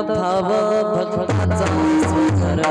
भाव भक्ताचा सुंदर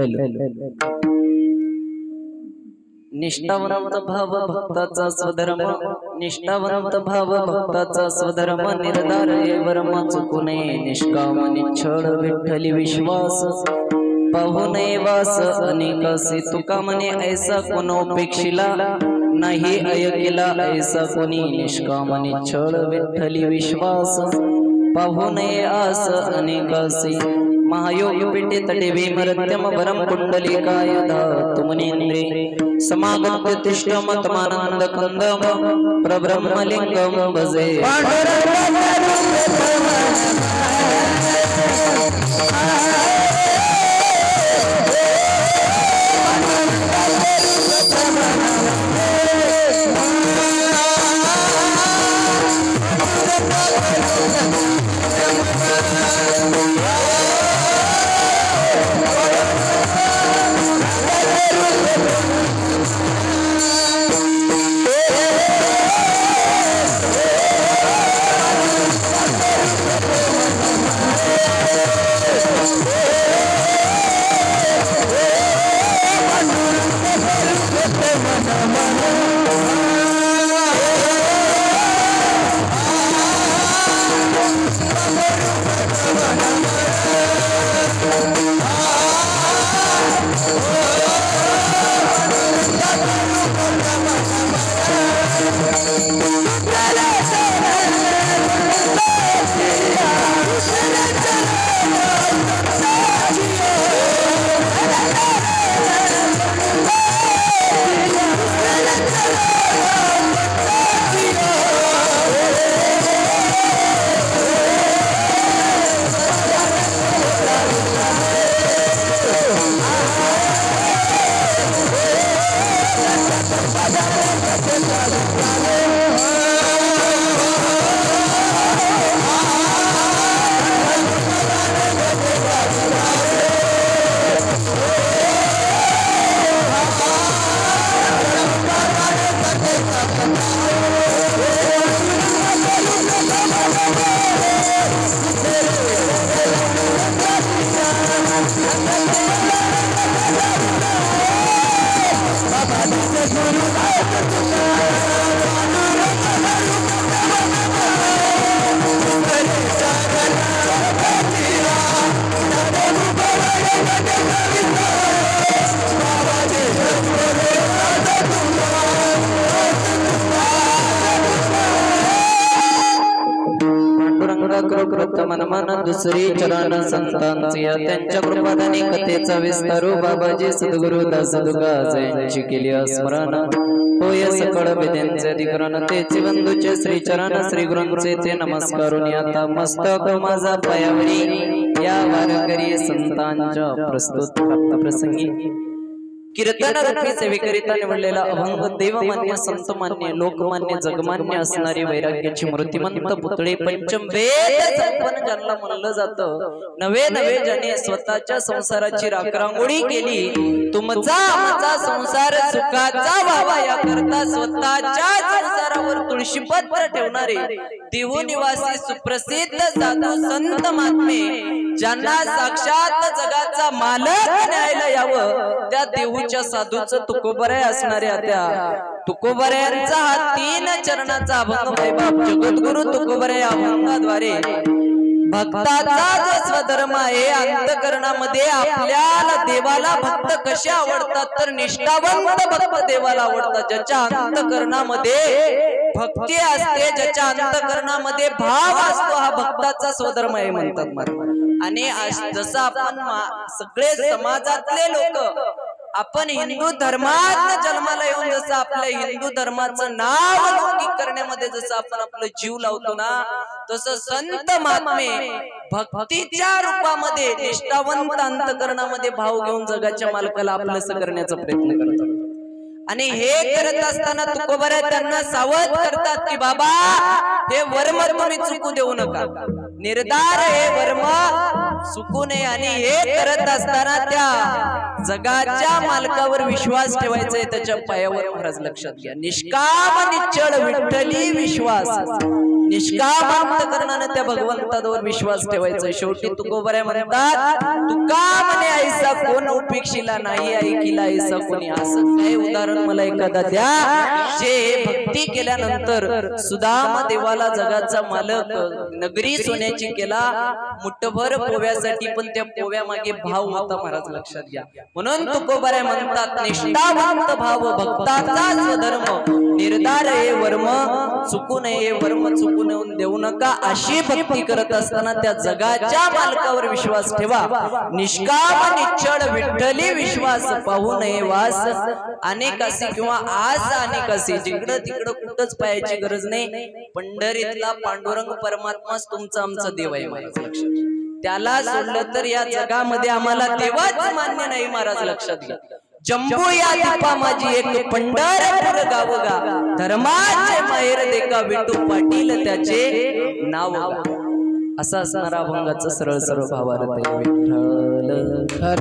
हेलो निष्ठावंत भाव भक्ताचा स्वधर्म निष्ठावंत भाव भक्ताचा स्वधर्म निर्धार हे वर्म चुकू नये निष्काम निच्छळ विठ्ठली विश्वास पाहू नये वास अनेकासी तुका म्हणे ऐसा कोणोपेक्षिला नाही ऐकिला ऐसा कोणी निष्काम निच्छळ विठ्ठली विश्वास पाहू नये आस अनेकासी महायोग पीठे तटे भीमरत्यम वरम कुंडलिकाय धातुमनीन्द्रे समागत्य तिष्ठमतमानंद कंदम प्रब्रह्मलिंगम भजे मन दुसरी चरण संतांची त्यांच्या कृपादानी कथेचा विस्तारू बाबाजी सद्गुरु दास दुगा जयंची केली स्मरण होय सकळ विद्यांचे अधिकरण तेचे बंधूचे श्री चरण श्री गुरूंचे ते नमस्कारून आता मस्तक माझा पायावरी या वारकरी संतांच्या प्रस्तुत प्रसंगी कीर्तन रूपी सेवेकरिता निवडलेला अभंग देवमान्य संतमान्य लोकमान्य जगमान्य असणारी वैराग्याची मूर्तिमंत पुतळे पंचम वेद संपन्न ज्यांना म्हणलं जातं नवे नवे ज्याने स्वतःच्या संसाराची राखरांगोळी केली तुमचा आमचा संसार सुखाचा व्हावा याकरता स्वतःच्या संसारावर तुळशीपत्र ठेवणारे देवनिवासी सुप्रसिद्ध साधू संत महात्मे ज्यांना साक्षात जगाचा मालक न्यायला यावं त्या देऊच्या साधूचं तुकोबराय असणाऱ्या त्या तुकोबऱ्यांचा हा 3 चरणाचा अभंग वैभव जगद्गुरु तुकोबराय अभंगाद्वारे भक्ताचा जो स्वधर्म आहे अंतकरणामध्ये आपल्याला देवाला भक्त कसे आवडतात तर निष्ठावंत भक्त देवाला आवडतात ज्याच्या अंतकरणामध्ये भक्ती असते ज्याच्या अंतकरणामध्ये भाव असतो हा भक्ताचा स्वधर्म आहे म्हणतात महाराज आणि जसं आपण सगळे समाजातले लोक आपण हिंदू धर्मात जन्माला येऊन जसं आपल्या हिंदू धर्माचं नाव लौकिक करण्यामध्ये जसं आपण आपलं जीव लावतो ना तसं संत महात्मे भक्तीच्या रूपामध्ये निष्ठावंत अंतकरणामध्ये भाव घेऊन जगाच्या मालकाला आपलंसं करण्याचा प्रयत्न करतात आणि हे करत असताना तुकोबराय त्यांना सावध करतात की बाबा हे वर्म तुम्ही चुकू देऊ नका निर्धार हे वर्म चुकू नये आणि हे करत असताना त्या जगाच्या मालकावर विश्वास ठेवायचा आहे त्याच्या पायावर महाराज लक्षात घ्या निष्काम निश्चळ विठ्ठली विश्वास निष्काम अंतकरणाने त्या भगवंतावर विश्वास ठेवायचा शेवटी तुकोबराय म्हणतात तुका म्हणे ऐसा कोण उपेक्षिला नाही ऐकिला ऐसा कोणी असं काय उदाहरण मला एखादा द्या, जे भक्ती केल्यानंतर सुदाम देवाला जगाचा मालक नगरी सोन्याची केला मुठभर पोव्यासाठी, पण त्या पोव्या मागे भाव होता महाराज लक्षात घ्या. म्हणून तुकोबाराय म्हणतात निष्ठावंत भाव भक्ताचाच धर्म, निर्धार हे वर्म चुकू नये, वर्म चुकू देऊ नका. अशी भक्ती करत असताना त्या जगाच्या मालकावर विश्वास ठेवा. निष्काम निश्चळ विठ्ठली विश्वास पाहू नये वास. अनेकासी किंवा आज अनेकासी, जिकडं तिकडं कुठंच पायाची गरज नाही. पंढरीतला पांडुरंग परमात्माच तुमचा आमचा देव आहे महाराज लक्षात. त्याला सोडलं तर या जगामध्ये आम्हाला देवाच मान्य नाही महाराज लक्षात घ्या. जम्बू या दीपा माझी एक पंढरपूर गावगा, धर्माचे माहेर देखा विठू पाटील त्याचे नाव गा. असा असणारा अभंगाचा सरळ सरळ भावार्थ आहे. विठ्ठल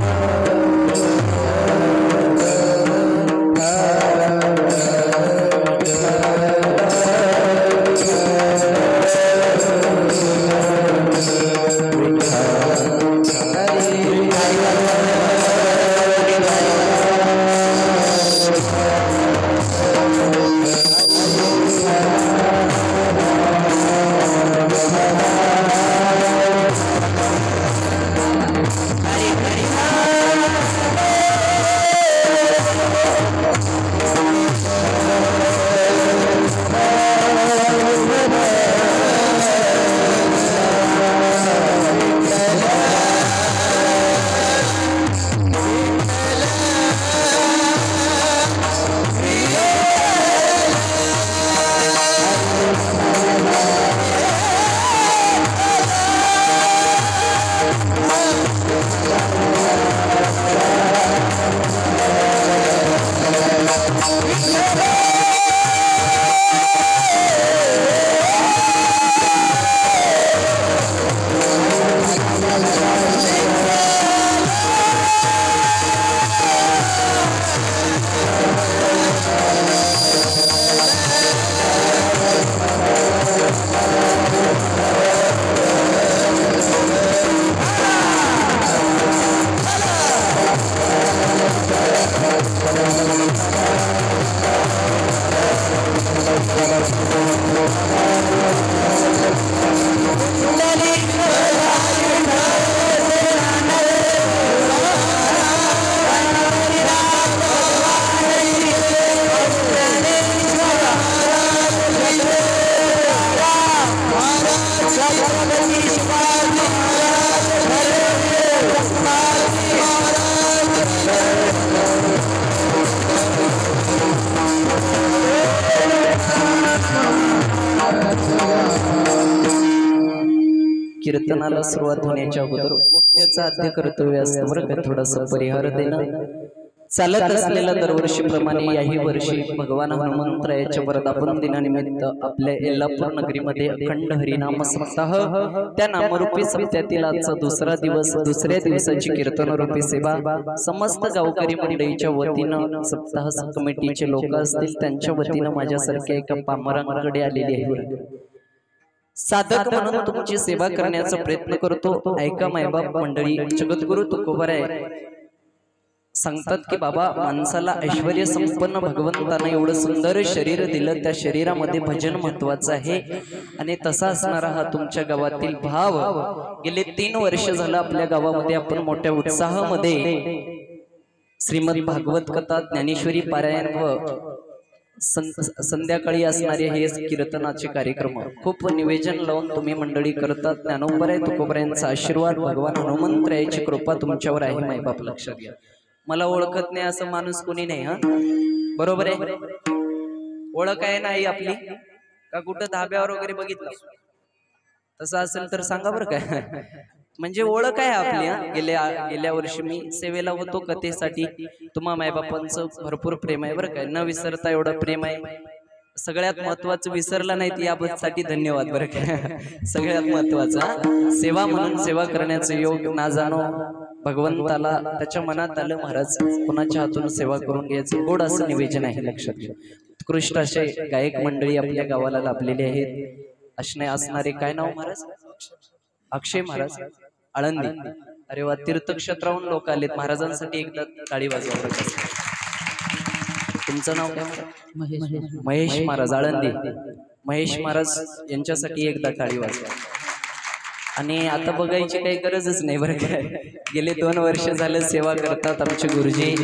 कीर्तनाला सुरुवात होण्याच्या अगोदर त्याचा आद्य कर्तव्य असतं बरं का, थोडासा परिहार देणं. चालत असलेल्या दरवर्षीप्रमाणे याही वर्षी भगवान हनुमंतरायाच्या वर्धापन दिनानिमित्त आपल्या येल्लापूर नगरीमध्ये अखंड हरिनाम सप्ताह, त्या नामरूपी सप्त्यातील आजचा दुसरा दिवस, दुसऱ्या दिवसाची कीर्तनरूपी सेवा समस्त गावकरी मंडळीच्या वतीनं, सप्ताह कमिटीचे लोक असतील त्यांच्या वतीनं माझ्यासारख्या एका पामरांकडे आलेली आहे. साधक म्हणून तुमची सेवा करण्याचा प्रयत्न करतो. ऐका मायबाप मंडळी, जगद्गुरु तुकोबाराय सांगतात की बाबा, माणसाला ऐश्वर्य संपन्न भगवंतानं एवढं सुंदर शरीर दिलं, त्या शरीरामध्ये भजन महत्वाचं आहे. आणि तसा असणारा हा तुमच्या गावातील भाव गेले 3 वर्ष झालं आपल्या गावामध्ये आपण मोठ्या उत्साहामध्ये श्रीमद भागवत कथा, ज्ञानेश्वरी पारायण व संध्याकाळी असणारे हे कीर्तनाचे कार्यक्रम खूप निवेदन लावून तुम्ही मंडळी करतात. ज्ञानोबराय तुकोबरायांचा आशीर्वाद, भगवान हनुमंतरायाची कृपा तुमच्यावर आहे मायबाप लक्षात घ्या. मला ओळखत नाही असं माणूस कोणी नाही. हा बरोबर आहे, ओळख आहे नाही आपली का कुठं धाब्यावर वगैरे बघितलं तसं असेल तर सांगा बरं काय. म्हणजे ओळख आहे आपली. गेल्या वर्षी मी सेवेला होतो कथेसाठी. तुम्हा मायबापांचं भरपूर प्रेम आहे बरं काय, न विसरता एवढं प्रेम आहे. सगळ्यात महत्वाचं विसरलं नाही याबद्दलसाठी धन्यवाद बरं काय. सगळ्यात महत्वाचा सेवा म्हणून सेवा करण्याचं योग ना जाणो भगवंताला त्याच्या मनात आलं महाराज कुणाच्या हातून सेवा करून घ्यायचं गोड असं निवेदन आहे लक्षात घ्या. उत्कृष्ट असे गायक मंडळी आपल्या गावाला लाभलेले आहेत. असणारे काय नाव महाराज? अक्षय महाराज आळंदी. अरे वा, तीर्थक्षेत्राहून लोक आलेत. महाराजांसाठी एकदा टाळी वाजवा. तुमचं नाव काय? महेश महाराज आळंदी. महेश महाराज यांच्यासाठी एकदा टाळी वाजवा. आणि आता बघायची काही गरजच नाही बरं काय, गेले 2 वर्ष झालं सेवा करतात आमचे गुरुजी.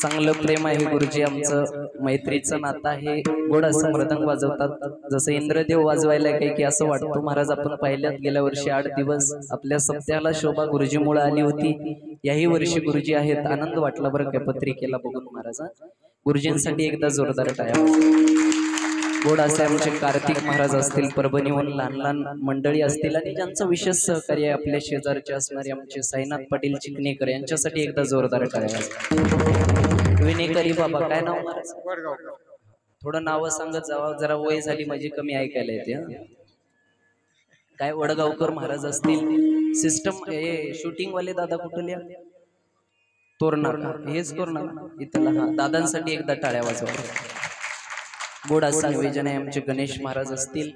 चांगलं प्रेम आहे गुरुजी आमचं, मैत्रीचं नातं आहे. गोड असं मृदंग वाजवतात, जसं इंद्रदेव वाजवायला काही की असं वाटतं. महाराज आपण पाहिल्यात गेल्या वर्षी 8 दिवस आपल्या सप्त्याला शोभा गुरुजीमुळे आली होती. याही वर्षी गुरुजी आहेत. आनंद वाटला बरं काय पत्रिकेला बघून महाराज. गुरुजींसाठी एकदा जोरदार टाळ्या. गोड असे आमचे कार्तिक महाराज असतील, परभणीहून लहान लहान मंडळी असतील आणि ज्यांचं विशेष सहकार्य आहे आपल्या शेजारचे असणारे आमचे साईनाथ पाटील चिकणेकर, यांच्यासाठी एकदा जोरदार टाळ्या. विनेकरी बाबा काय नाव महाराज? थोडं नाव सांगत जावा, जरा वय झाली माझी कमी ऐकायला येते. काय वडगावकर महाराज असतील. सिस्टम हे शूटिंग वाले दादा कुठले? तोरणा, हेच तोरणा इथला. हा दादांसाठी एकदा टाळ्या वाजवा. गोड असा निवेदन आहे आमचे गणेश महाराज असतील.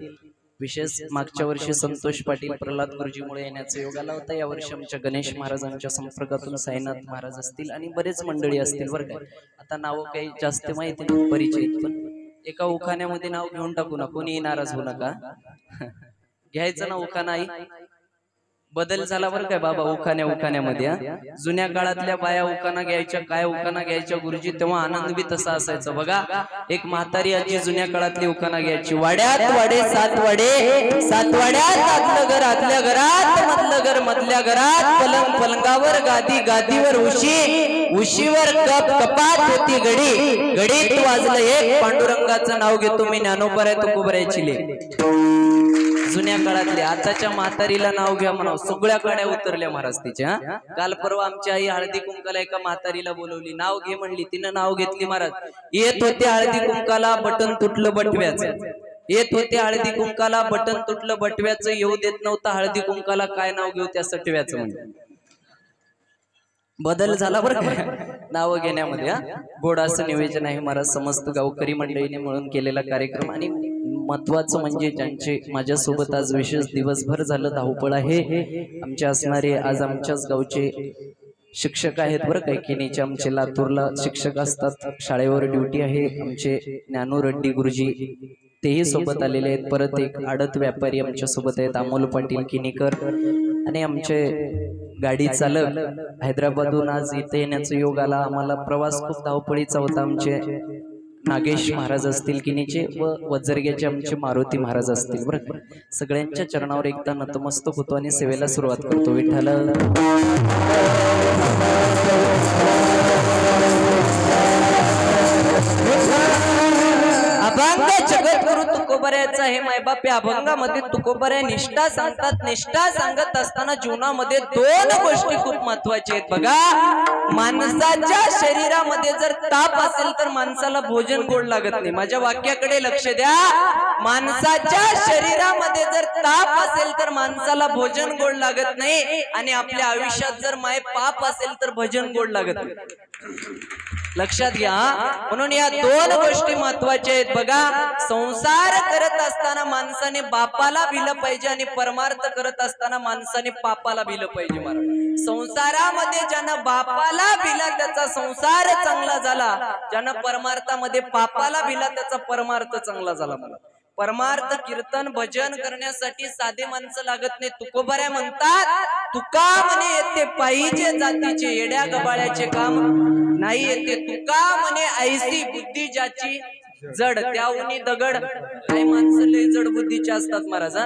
विशेष मागच्या वर्षी संतोष पाटील प्रल्हाद गुरुजीमुळे येण्याचा योग आला होता. या वर्षी आमच्या गणेश महाराजांच्या संपर्कातून साईनाथ महाराज असतील आणि बरेच मंडळी असतील बरं काय. आता नाव काही जास्त माहिती नाही, परिचय, पण एका उखाण्यामध्ये नाव घेऊन टाकू ना, कोणी नाराज होऊ नका. घ्यायचं ना उखाणा. आई बदल झाला बरं काय बाबा उखाण्यामध्ये. जुन्या काळातल्या बाया उखाणा घ्यायच्या, काय उखाणा घ्यायच्या गुरुजी, तेव्हा आनंद बी तसा असायचा बघा. एक म्हातारी आजी जुन्या काळातली उखाणा घ्यायची. वाड्यात वाडे 7 वाडे, 7 वाड्यात आतलं घर, आतल्या घरात मधलं घर, मधल्या घरात पलंग, पलंगावर गादी, गादीवर उशी, उशीवर कप, कपात होती घडी, घडीत वाजलं एक, पांडुरंगाचं नाव घेतो मी, ज्ञानोबा तुकोबरायची लेक. जुन्या काळातले. आताच्या म्हातारीला नाव घ्या म्हणा, सगळ्या काड्या उतरल्या महाराज तिच्या. काल परवा आमच्या आई हळदी कुंकाला एका म्हातारीला बोलवली, नाव घे म्हणली, तिनं नाव घेतली महाराज. येत होते हळदी कुंकाला, बटन तुटलं बटव्याचं. येत होते हळदी कुंकाला, बटन तुटलं बटव्याचं. येऊ देत नव्हता हळदी कुंकाला, काय नाव घेऊ त्या सटव्याचं. म्हणजे बदल झाला बरं का नाव घेण्यामध्ये. गोड असं निवेदन आहे महाराज. समस्त गावकरी मंडळीने मिळून केलेला कार्यक्रम. आणि महत्वाचं म्हणजे ज्यांचे माझ्यासोबत आज विशेष दिवसभर झालं धावपळ आहे, आमचे असणारे आज आमच्याच गावचे शिक्षक आहेत बरं काय. किनीचे आमचे लातूरला शिक्षक असतात, शाळेवर ड्युटी आहे आमचे ज्ञानू रेड्डी गुरुजी, तेही सोबत आलेले आहेत. परत एक आडत व्यापारी आमच्या सोबत आहेत, अमोल पाटील किनीकर. आणि आमचे गाडी चालक हैदराबादहून आज इथे येण्याचा योग आला. आम्हाला प्रवास खूप धावपळीचा होता. आमचे नागेश महाराज असतील किनीचे, व वजरग्याचे आमचे मारुती महाराज असतील बरं. सगळ्यांच्या चरणावर एकदा नतमस्तक होतो आणि सेवेला सुरुवात करतो. विठ्ठल अभंग जगद्गुरु तुकोबऱ्याचा हे मायबापे अभंगामध्ये तुकोबऱ्या निष्ठा सांगतात. निष्ठा सांगत असताना जीवनामध्ये 2 गोष्टी खूप महत्वाच्या आहेत बघा. माणसाच्या शरीरामध्ये जर ताप असेल तर माणसाला भोजन गोड लागत नाही. माझ्या वाक्याकडे लक्ष द्या. माणसाच्या शरीरामध्ये जर ताप असेल तर माणसाला भोजन गोड लागत नाही. आणि आपल्या आयुष्यात जर माय पाप असेल तर भजन गोड लागत नाही. लक्षात घ्या. म्हणून या 2 गोष्टी महत्वाच्या आहेत बघा. संसार करत असताना माणसाने बापाला भिलं पाहिजे आणि परमार्थ करत असताना माणसाने पापाला भिलं पाहिजे. महाराज संसारामध्ये ज्यानं बापाला भिला त्याचा संसार चांगला झाला, ज्यानं परमार्थामध्ये पापाला भिला त्याचा परमार्थ चांगला झाला. परमार्थ कीर्तन भजन करण्यासाठी साधे माणसं लागत नाही. तुकोबऱ्या म्हणतात, तुका म्हणे येते पाहिजे जातीचे, येड्या गबाळ्याचे काम नाही येते. तुका म्हणे ऐसी बुद्धी ज्याची जड त्याहून दगड. काही माणसं लय जड बुद्धीचे असतात महाराज.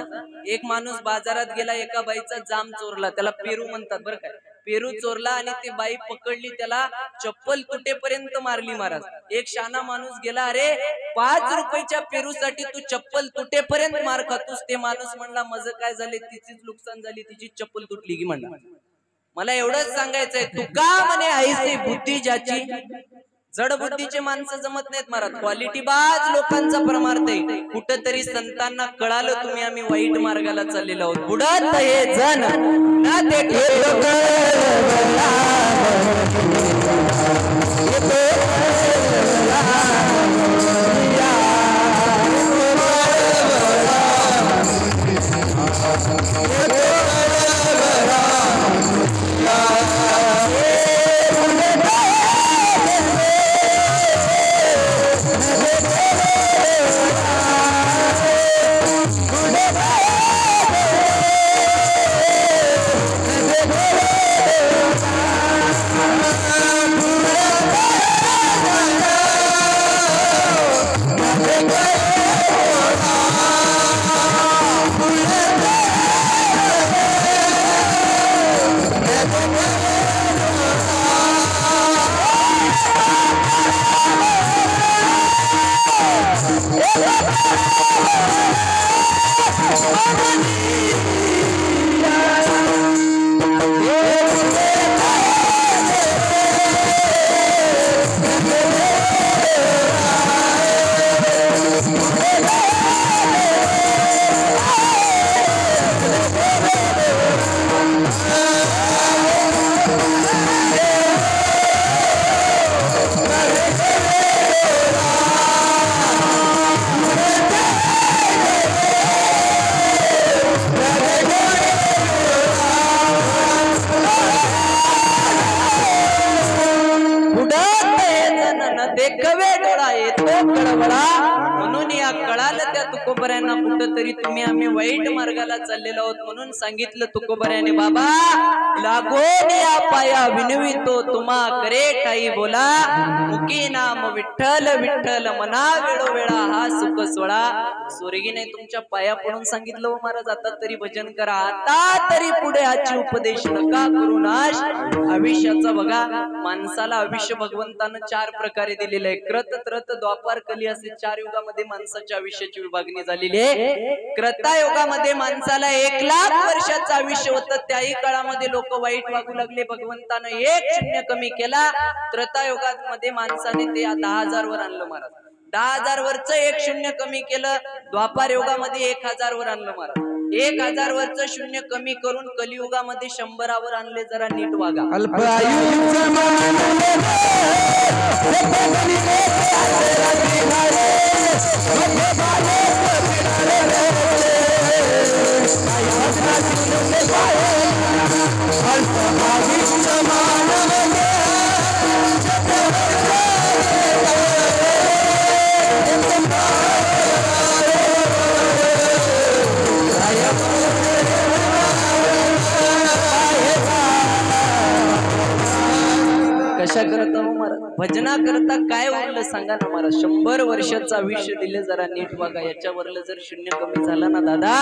एक माणूस बाजारात गेला, एका बाईचा जाम चोरला, त्याला पेरू म्हणतात बरं काय. पेरू चोरला आणि ती बाई पकडली, त्याला चप्पल तुटेपर्यंत मारली महाराज. एक शाना माणूस गेला, अरे 5 रुपयाच्या पेरूसाठी तू चप्पल तुटेपर्यंत मार खातोस. ते माणूस म्हणला, मज काय झाले, तिचीच नुकसान झाली, तिची चप्पल तुटली की म्हणला. मला एवढंच सांगायचंय, तुका म्हणे ऐसी बुद्धी ज्याची जड बुद्धीचे माणसं जमत नाहीत महाराज. क्वालिटी बाज लोकांचा परमार्थ आहे. कुठंतरी संतांना कळालं तुम्ही आम्ही वाईट मार्गाला चाललेलो आहोत. बुडत हे जन ना ते तुकोबऱ्यांना कुठंतरी तुम्ही आम्ही वाईट मार्गाला चाललेलो आहोत म्हणून सांगितलं तुकोबऱ्याने, बाबा लागोन या पाया विनवितो तुम्हा करे ठाई बोला, मुकी नाम विठ्ठल विठ्ठल मना वेळोवेळा हा सुख सोळा. स्वर्गीने तुमच्या पाया पडून सांगितलं महाराज, आता तरी भजन करा, आता तरी पुढे आजची उपदेश नका करू नाश. आयुष्याचा बघा, माणसाला आयुष्य भगवंतानं 4 प्रकारे दिलेलं आहे. कृत त्रत द्वापार कली असे 4 युगामध्ये माणसाच्या आयुष्याची विभागणी झालेली आहे. कृतायुगामध्ये माणसाला 1 लाख वर्षाचं आयुष्य होतं, त्याही काळामध्ये लोक वाईट वागू लागले, भगवंतानं 1 शून्य कमी केला. त्रेतायुगामध्ये माणसाने ते 10,000 वर आणलं महाराज, 10,000 वरच 1 शून्य कमी केलं. द्वापार युगामध्ये 1,000 वर आणलं महाराज, 1,000 वरच शून्य कमी करून कलियुगामध्ये 100 वर आणले. जरा नीट वागा. कशा करता महाराज, भजना करता काय उरलं सांगा ना महाराज. 100 वर्षाचं आयुष्य दिले, जरा नीट बघा. याच्यावरलं जर शून्य कमी झालं ना दादा,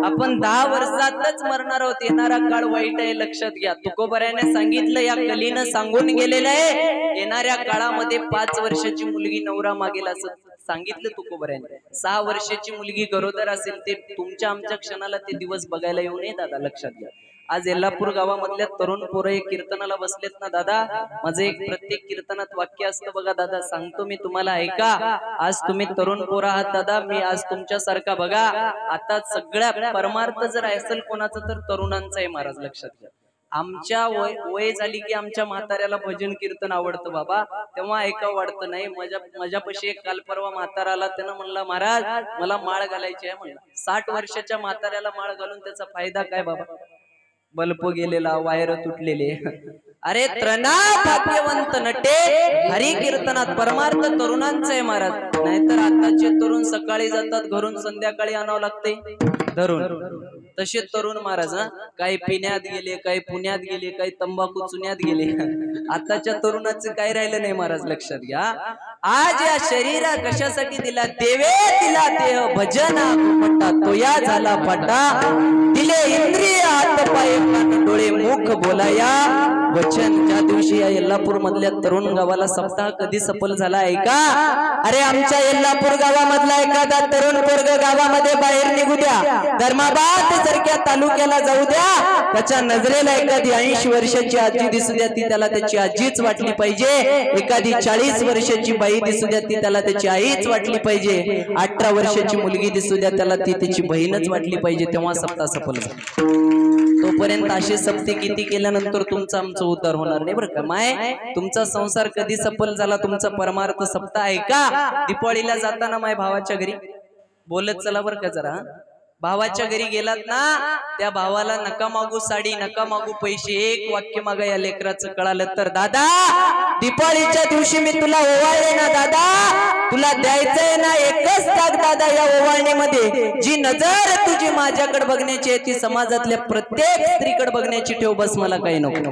आपण 10 वर्षातच मरणार आहोत. येणारा काळ वाईट आहे, लक्षात घ्या. तुकोबऱ्याने सांगितलं, या कलीनं सांगून गेलेलं आहे, येणाऱ्या काळामध्ये 5 वर्षाची मुलगी नवरा मागेल असं सांगितलं तुकोबऱ्याने. 6 वर्षाची मुलगी गरोदर असेल, ते तुमच्या आमच्या क्षणाला ते दिवस बघायला येऊ नये दादा, लक्षात घ्या. आज येल्लापूर गावामधल्या तरुण पोरं एक कीर्तनाला बसलेत ना दादा, माझं एक प्रत्येक कीर्तनात वाक्य असतं बघा दादा, सांगतो मी तुम्हाला, ऐका. आज तुम्ही तरुण पोरं आहात दादा, मी आज तुमच्यासारखा बघा, आता सगळ्या परमार्थ जर असेल कोणाचं तर तरुणांचा आहे महाराज, लक्षात घ्या. आमच्या वय झाली की आमच्या म्हाताऱ्याला भजन कीर्तन आवडतं बाबा, तेव्हा ऐकावं वाटतं नाही. माझ्यापाशी एक काल परवा म्हातारा आला, त्यानं म्हणला, महाराज मला माळ घालायची आहे म्हणला. 60 वर्षाच्या म्हाताऱ्याला माळ घालून त्याचा फायदा काय बाबा? बल्ब गेलेला, वायर तुटलेले. अरे त्रणा भाग्यवंत नटे हरी कीर्तनात परमार्थ तरुणांचं आहे महाराज. नाहीतर आताचे तरुण सकाळी जातात घरून, संध्याकाळी आणावं लागते धरून. तसे तरुण महाराज काही पिण्यात गेले, काही पुण्यात गेले, काही तंबाखू चुन्यात गेले. आताच्या तरुणाचं काय राहिलं नाही महाराज, लक्षात घ्या. आज या शरीरा कशासाठी दिला? देवे दिला देह भजना पट्टा, तो या झाला फाटा. दिले इंद्रिय हात पाय कान डोळे मुख बोलाया वचन. ज्या दिवशी या येल्लापूर मधल्या तरुण गावाला सप्ताह कधी सफल झाला आहे का? अरे आमच्या येल्लापूर गावामधला एखादा तरुण वर्ग गावामध्ये बाहेर निघू द्या, धर्माबाद सारख्या तालुक्याला जाऊ द्या, त्याच्या नजरेला एखादी 80 वर्षाची आजी दिसू द्या, ती त्याला त्याची आजीच वाटली पाहिजे. एखादी 40 वर्षाची बाई दिसू द्या, ती त्याला त्याची आईच वाटली पाहिजे. 18 वर्षाची मुलगी दिसू द्या, त्याला ती त्याची बहीणच वाटली पाहिजे. तेव्हा सप्ताह सफल झाला. तोपर्यंत अशी सप्ते किती केल्यानंतर तुमचा आमचा उद्धार होणार नाही बरं का. माय तुमचा संसार कधी सफल झाला, तुमचा परमार्थ सप्ताह आहे का? दिवाळीला जाताना माय भावाच्या घरी बोलत चला बरं का जरा. भावाच्या घरी गेलात ना, त्या भावाला नका मागू साडी, नका मागू पैसे, एक वाक्य मागा. या लेकराचं कळालं तर, दादा दिवाळीच्या दिवशी मी तुला ओवाळले ना दादा, तुला द्यायचंय ना एकच टाक दादा या ओवाळणीमध्ये. जी नजर तुझी माझ्याकडे बघण्याची आहे, ती समाजातल्या प्रत्येक स्त्रीकडे बघण्याची ठेव, बस मला काही नको.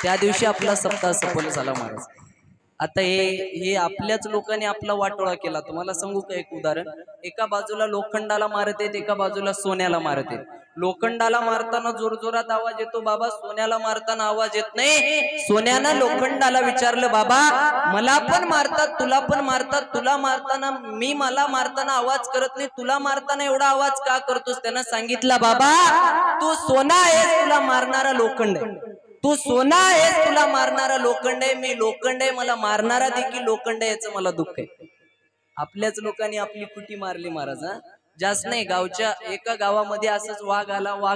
त्या दिवशी आपला सप्ताह सफल झाला महाराज. आता हे आपल्याच लोकांनी आपला वाटोळा केला. तुम्हाला सांगू का एक उदाहरण. एका बाजूला लोखंडाला मारत आहेत, एका बाजूला सोन्याला मारत आहेत. लोखंडाला मारताना जोरजोरात आवाज येतो बाबा, सोन्याला मारताना आवाज येत नाही. सोन्यानं लोखंडाला विचारलं, बाबा मला पण मारतात, तुला पण मारतात, तुला मारताना मला मारताना आवाज करत नाही, तुला मारताना एवढा आवाज का करतोस? त्यानं सांगितलं, बाबा तू सोना आहेस, तुला मारणारा लोखंड आहे. तू सोना आहेस, तुला मारणारा लोखंड आहे. मी लोखंड आहे, मला मारणारा देखील लोखंड आहे, याचं मला दुःख आहे. आपल्याच लोकांनी आपली कुटी मारली महाराज. जास्त नाही, गावच्या एका गावामध्ये असंच वाघ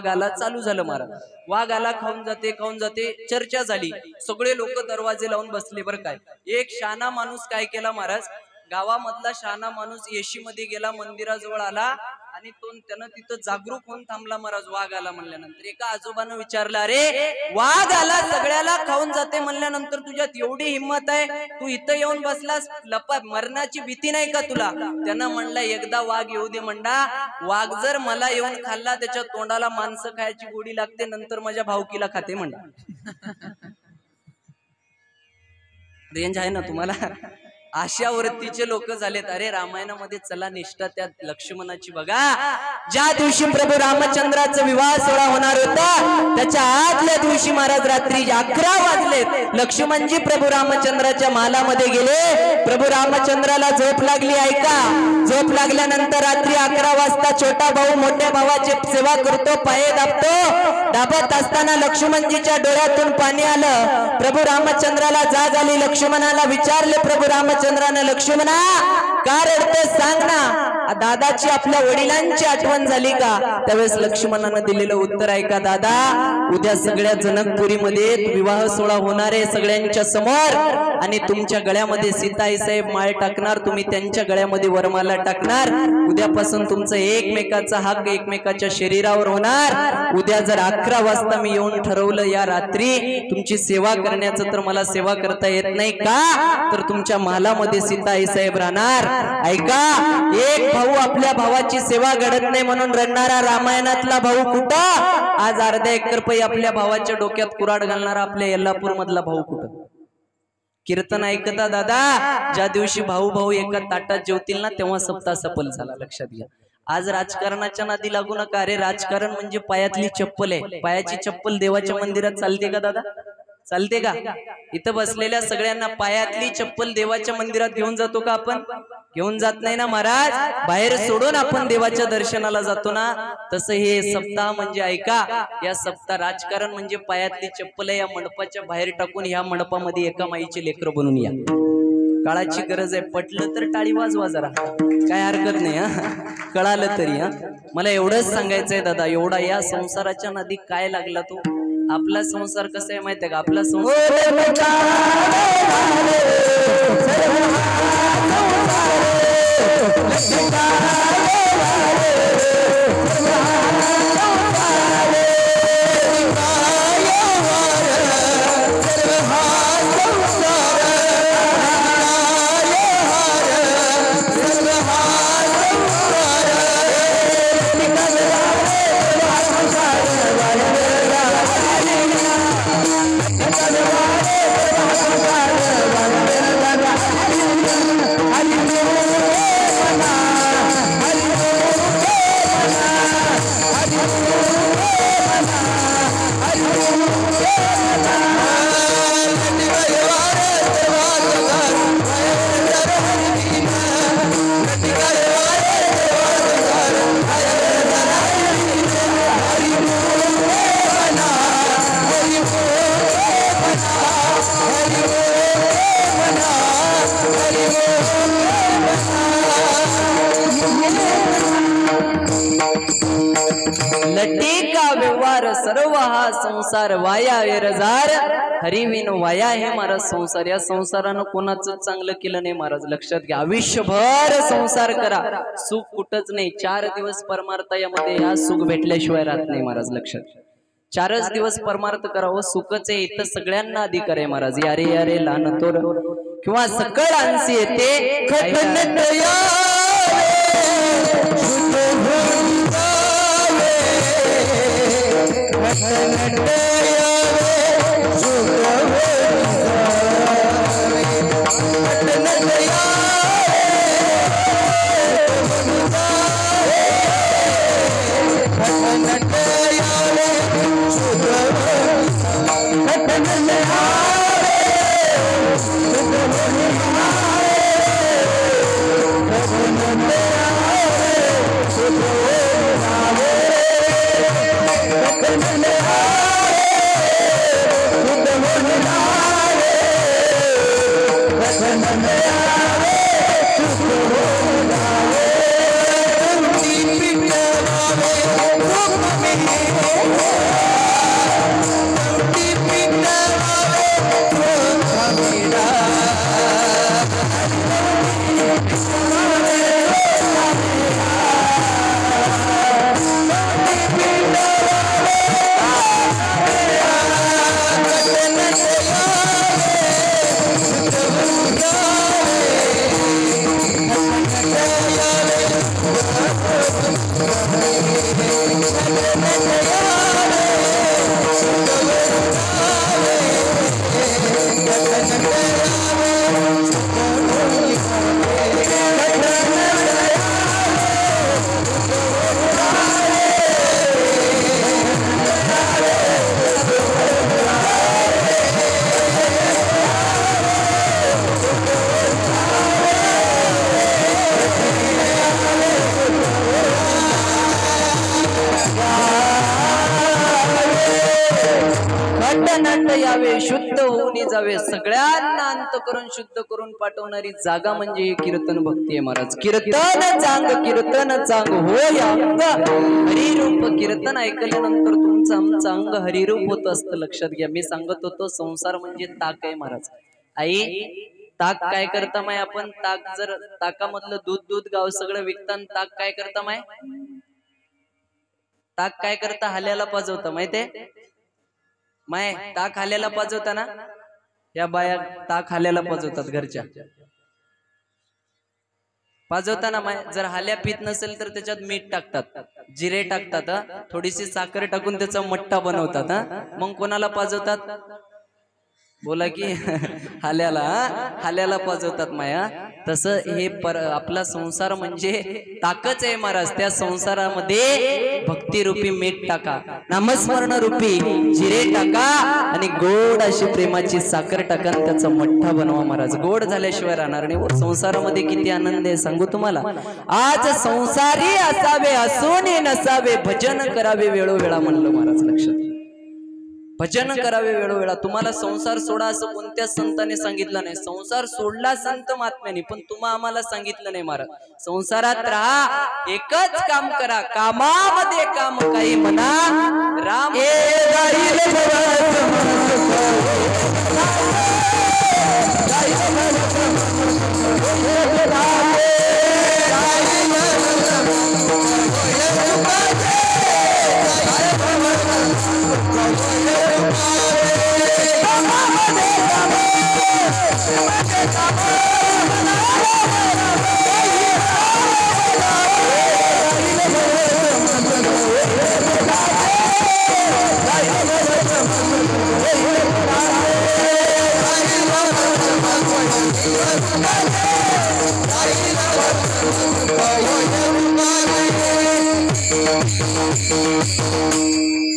आला चालू झालं महाराज. वाघ आला, खाऊन जाते, चर्चा झाली. सगळे लोक दरवाजे लावून बसले बरं काय. एक शहाणा माणूस काय केला महाराज, गावामधला शहाणा माणूस एशी मध्ये गेला, मंदिराजवळ आला आणि त्यानं तिथं जागरूक होऊन थांबला महाराज. वाघ आला म्हणल्यानंतर एका आजोबानं विचारलं, अरे वाघ आला सगळ्याला खाऊन जाते म्हणल्यानंतर तुझ्यात एवढी हिंमत आहे, तू इथं येऊन बसलास, मरणाची भीती नाही का तुला? त्यानं म्हणलं, एकदा वाघ येऊ दे म्हणला, वाघ जर मला येऊन खाल्ला त्याच्या तोंडाला माणसं खायची गोडी लागते, नंतर माझ्या भावकीला खाते म्हणला. रेंज आहे ना तुम्हाला? अशा वृत्तीचे लोक झालेत. अरे रामायणामध्ये चला निष्ठा त्या लक्ष्मणाची बघा. ज्या दिवशी प्रभू रामचंद्राचा विवाह सोहळा होणार होता त्याच्या आदल्या दिवशी महाराज रात्री 11 वाजलेत. लक्ष्मणजी प्रभू रामचंद्राच्या महालामध्ये गेले. प्रभू रामचंद्राला झोप लागली. ऐका, झोप लागल्यानंतर रात्री 11 वाजता छोटा भाऊ मोठ्या भावाची सेवा करतो, पाये दाबतो. दाबत असताना लक्ष्मणजीच्या डोळ्यातून पाणी आलं. प्रभू रामचंद्राला जाग आली. लक्ष्मणाला विचारले प्रभू रामचंद्राने, लक्ष्मणा का रडते सांग ना. दादाची आपल्या वडिलांची आठवण झाली का? त्यावेळेस लक्ष्मणानं दिलेलं उत्तर ऐका, दादा उद्या सगळ्या जनकपुरीमध्ये विवाह सोहळा होणार आहे सगळ्यांच्या समोर, आणि तुमच्या गळ्यामध्ये सीताई साहेब माळ टाकणार, तुम्ही त्यांच्या गळ्यामध्ये वरमाला टाकणार. उद्यापासून तुमचं एकमेकाचा हक एकमेकाच्या शरीरावर होणार. उद्या जर 11 वाजता मी येऊन ठरवलं या रात्री तुमची सेवा करण्याचं, तर मला सेवा करता येत नाही का? तर तुमच्या महालामध्ये सीताई साहेब राहणार. ऐका, एक भाऊ आपल्या भावाची सेवा घडत नाही म्हणून रडणारा रामायणातला भाऊ कुठं? आज अर्ध्या एकर पै आपल्या भावाच्या डोक्यात कुराड घालणारा आपल्या यल्लापूर मधला भाऊ कुठं? कीर्तन ऐकता दादा, ज्या दिवशी भाऊ भाऊ एका ताटात जेवतील ना तेव्हा सप्ताह सफल झाला. लक्षात घ्या. आज राजकारणाच्या नादी लागू नका. अरे राजकारण म्हणजे पायातली चप्पल आहे. पायाची चप्पल देवाच्या मंदिरात चालते का दादा? चालते का? इथं बसलेल्या सगळ्यांना पायातली चप्पल देवाच्या मंदिरात घेऊन जातो का आपण? घेऊन जात नाही ना महाराज. बाहेर सोडून आपण देवाच्या दर्शनाला जातो ना. तसं हे सप्ताह म्हणजे ऐका, या सप्ताह राजकारण म्हणजे पायातली चप्पल या मंडपाच्या बाहेर टाकून ह्या मंडपामध्ये एका माईचे लेकर बनून या. काळाची गरज आहे. पटलं तर टाळी वाजवा जरा, काय हरकत नाही. कळालं तरी. मला एवढंच सांगायचंय दादा, एवढा या संसाराच्या नादी काय लागला तो? आपला संसार कसा आहे माहितीये का? आपला संसार सर्व हा संसार वाया वेरजार, हरिविन वाया हे महाराज संसार. या संसारानं कोणाचं चांगलं केलं नाही महाराज. लक्षात घ्या. आयुष्यभर संसार करा, सुख कुठंच नाही. 4 दिवस परमार्थ यामध्ये या सुख भेटल्याशिवाय राहत नाही महाराज. लक्षात घ्या. 4च दिवस परमार्थ करावं, सुखच आहे. इथं सगळ्यांना अधिकार आहे महाराज. यारे यारे लहान तोर किंवा सकळ अंशी येते खंडनाट यावे शुद्ध होऊन जावे सगळ्यांना अंत करून शुद्ध करून पाठवणारी जागा म्हणजे ही कीर्तन भक्ती आहे महाराज। कीर्तन चांग हो या अंग हरिरूप कीर्तन ऐकल्यानंतर तुमचं आमचं अंग हरिरूप होत असतं। लक्षात घ्या मी सांगत होतो संसार म्हणजे ताक आहे महाराज। आई ताक काय करता माय आपण ताक जर ताकामधलं दूध गाव सगळं विकतान ताक काय करता माय ताक काय करता हाल्याला पाजवता माहितीये माय ताक हाल्याला पाजवता ना या बाया ताक हाल्याला पाजवतात घरच्या पाजवताना माय जर हाल्या पीत नसेल तर त्याच्यात मीठ टाकतात जिरे टाकतात थोडीशी साखर टाकून त्याचा मट्टा बनवतात मग कोणाला पाजवतात बोला की हाल्याला पाजवतात माया। तसं हे आपला संसार म्हणजे ताकच आहे महाराज। त्या संसारामध्ये भक्ती रूपी मीठ टाका नामस्मरण रूपी जिरे टाका आणि गोड अशी प्रेमाची साखर टाका त्याचा मठ्ठा बनवा महाराज। गोड झाल्याशिवाय राहणार नाही। संसारामध्ये किती आनंद आहे सांगू तुम्हाला। आज संसारी असावे असून नसावे भजन करावे वेळोवेळा म्हणलं महाराज। लक्षात भजन करावे वेळोवेळा। तुम्हाला संसार सोडा असं कोणत्या संतांनी सांगितलं नाही। संसार सोडला संत महात्म्याने पण तुम्हा आम्हाला सांगितलं नाही महाराज। संसारात राहा एकच काम करा कामामध्ये काम काही म्हणा राम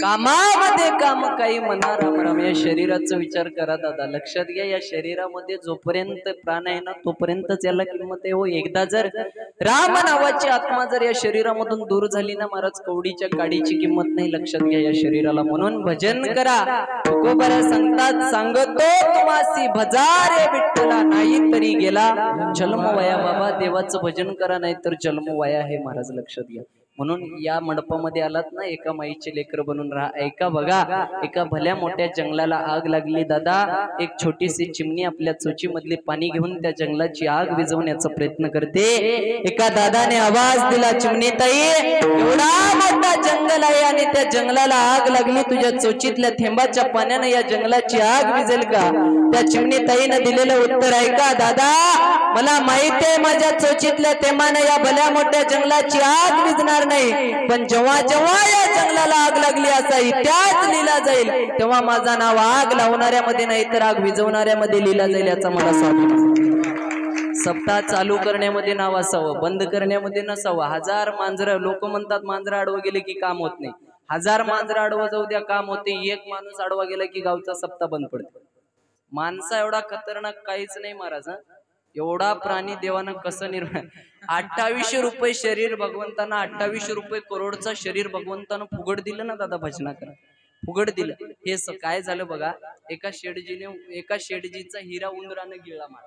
कामामध्ये काम काही म्हणा राम राम। या शरीराचा विचार करा दादा। लक्षात घ्या या शरीरामध्ये जोपर्यंत प्राण आहे ना तोपर्यंतच याला किंमत आहे हो। एकदा जर राम नावाची आत्मा जर या शरीरामधून दूर झाली ना महाराज कवडीच्या काडीची किंमत नाही। लक्षात घ्या या शरीराला म्हणून भजन करा। तुकोबऱ्या सांगतात सांगतो तुम्हासी भजारे विठ्ठला नाही तरी गेला जन्म वया। बाबा देवाचं भजन करा नाही तर जन्म वया हे महाराज। लक्षात घ्या म्हणून या मंडपामध्ये आलात ना एका माईचे लेकर बनून राहा। ऐका बघा एका भल्या मोठ्या जंगलाला आग लागली दादा। एक छोटीशी चिमणी आपल्या चोची मधले पाणी घेऊन त्या जंगलाची आग विझवण्याचा प्रयत्न करते। एका दादाने आवाज दिला चिमणीताई एवढा मोठा जंगल आहे आणि त्या जंगलाला आग लागली तुझ्या चोचीतल्या थेंबाच्या पाण्याने या जंगलाची आग विझेल का? त्या चिमणीताईने दिलेलं उत्तर ऐका दादा मला माहिती आहे माझ्या चोचीतल्या थेंबाने या भल्या मोठ्या जंगलाची आग विझणार नाही पण जेव्हा जेव्हा या जंगलाला आग लागली असा इतिहास लिहिला जाईल तेव्हा माझा नाव आग लावणाऱ्यामध्ये नाही तर आग विझवणाऱ्यामध्ये लिहिला जाईल याचा मला स्वाभिमान। सप्ताह चालू करण्यामध्ये नाव असावं बंद करण्यामध्ये नसावं। हजार मांजरं लोक म्हणतात मांजरं आडवं गेले की काम होत नाही। हजार मांजरं आडवं जाऊ द्या काम होते। एक माणूस आडवा गेला की गावचा सप्ताह बंद पडतो। माणसा एवढा खतरनाक काहीच नाही महाराज। एवढा प्राणी देवानं कसं निर्माण 2800 रुपये शरीर भगवंतांना 2800 रुपये करोडचा शरीर भगवंतानं फुगड दिलं ना दादा भजना करा फुगड दिलं। हे काय झालं बघा एका शेडजीचा हिरा उंदरानं गिळला मार।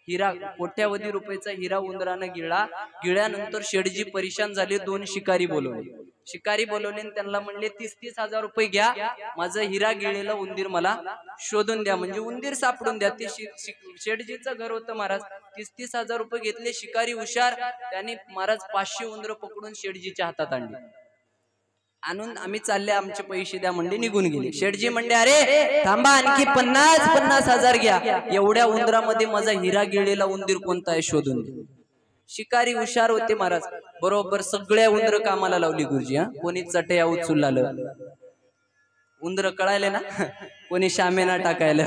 हिरा कोट्यावधी रुपयाचा हिरा उंदरानं गिळल्यानंतर शेडजी परेशान झाले। 2 शिकारी बोलवले त्यांना म्हणले 30-30 हजार रुपये घ्या माझं हिरा गिळलेला उंदीर मला शोधून द्या म्हणजे उंदीर सापडून द्या। ते शेडजीचं घर होतं महाराज। 30-30 हजार रुपये घेतले। शिकारी हुशार त्यांनी महाराज 500 उंदर पकडून शेडजीच्या हातात आणून आम्ही चालले आमचे पैसे द्या म्हणले निघून गेले। शेडजी म्हणले अरे थांबा आणखी 50 हजार घ्या एवढ्या उंदरामध्ये माझा हिरा गिळलेला उंदीर कोणता आहे शोधून द्या। शिकारी हुशार होते महाराज बरोबर सगळ्या उंदर कामाला लावली गुरुजी। कोणी चटया उचललं उंदर कळायले ना कोणी शामेना टाकायला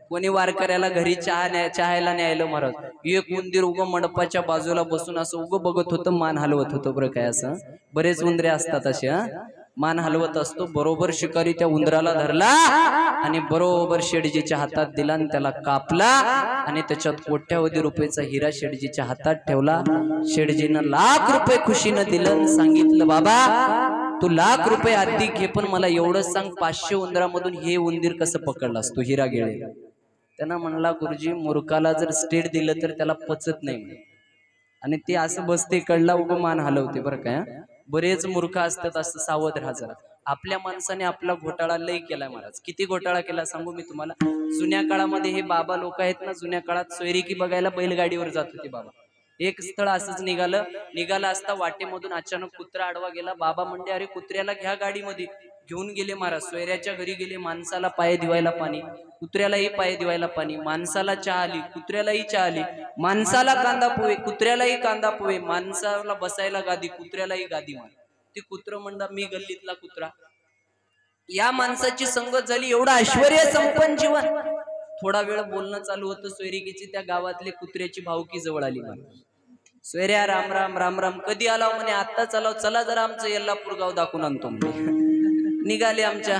कोणी वारकऱ्याला घरी चहायला न्यायला महाराज। एक उंदीर उगं मंडपाच्या बाजूला बसून असं उगं बघत होतं मान हलवत होतं बरं काय असं बरेच उंदरे असतात असे मान हलवत असतो। बरोबर शिकारी त्या उंदराला धरला आणि बरोबर शेडजीच्या हातात दिला आणि त्याला कापला आणि त्याच्यात कोट्यावधी रुपयाचा हिरा शेडजीच्या हातात ठेवला। शेडजीनं लाख रुपये खुशीनं दिलं सांगितलं बाबा तू लाख रुपये अधिक घे, पण मला एवढंच सांग 500 उंदरामधून हे उंदीर कसं पकडलास तू हिरा गेळे. त्यांना म्हणला गुरुजी मूर्खाला जर स्टेट दिलं तर त्याला पचत नाही म्हणे. आणि ते असं बसते कडला उभं मान हलवते बरं काय. बरेच मूर्ख असतात, असं सावध राहा जरा. आपल्या माणसाने आपला घोटाळा लय केलाय महाराज. किती घोटाळा केला सांगू मी तुम्हाला. जुन्या काळामध्ये हे बाबा लोक आहेत ना, जुन्या काळात सोयरिकी बघायला बैलगाडीवर जात होते बाबा. एक स्थळ असंच निघालं असता वाटेमधून अचानक कुत्रा आडवा गेला. बाबा म्हणले अरे कुत्र्याला घ्या गाडीमध्ये. घेऊन गेले महाराज. सोयऱ्याच्या घरी गेले. माणसाला पाय धुवायला पाणी, कुत्र्यालाही पाय धुवायला पाणी. माणसाला चहा आली, कुत्र्यालाही चहा आली. माणसाला कांदा पोहे, कुत्र्यालाही कांदा पोहे. माणसाला बसायला गादी, कुत्र्यालाही गादी. ते कुत्र म्हणला मी गल्लीतला कुत्रा. या माणसाची संगत झाली. एवढा ऐश्वर्य संपन्न जीवन. थोडा वेळ बोलणं चालू होतं सोयरिकीची. त्या गावातले कुत्र्याची भावकी जवळ आली. सोयऱ्या राम राम राम राम. कधी आलाव म्हणे. आत्ताच आलाव. चला जरा आमचं यल्लापूर गाव दाखवून आणतो म्हणे. निघाले. आमच्या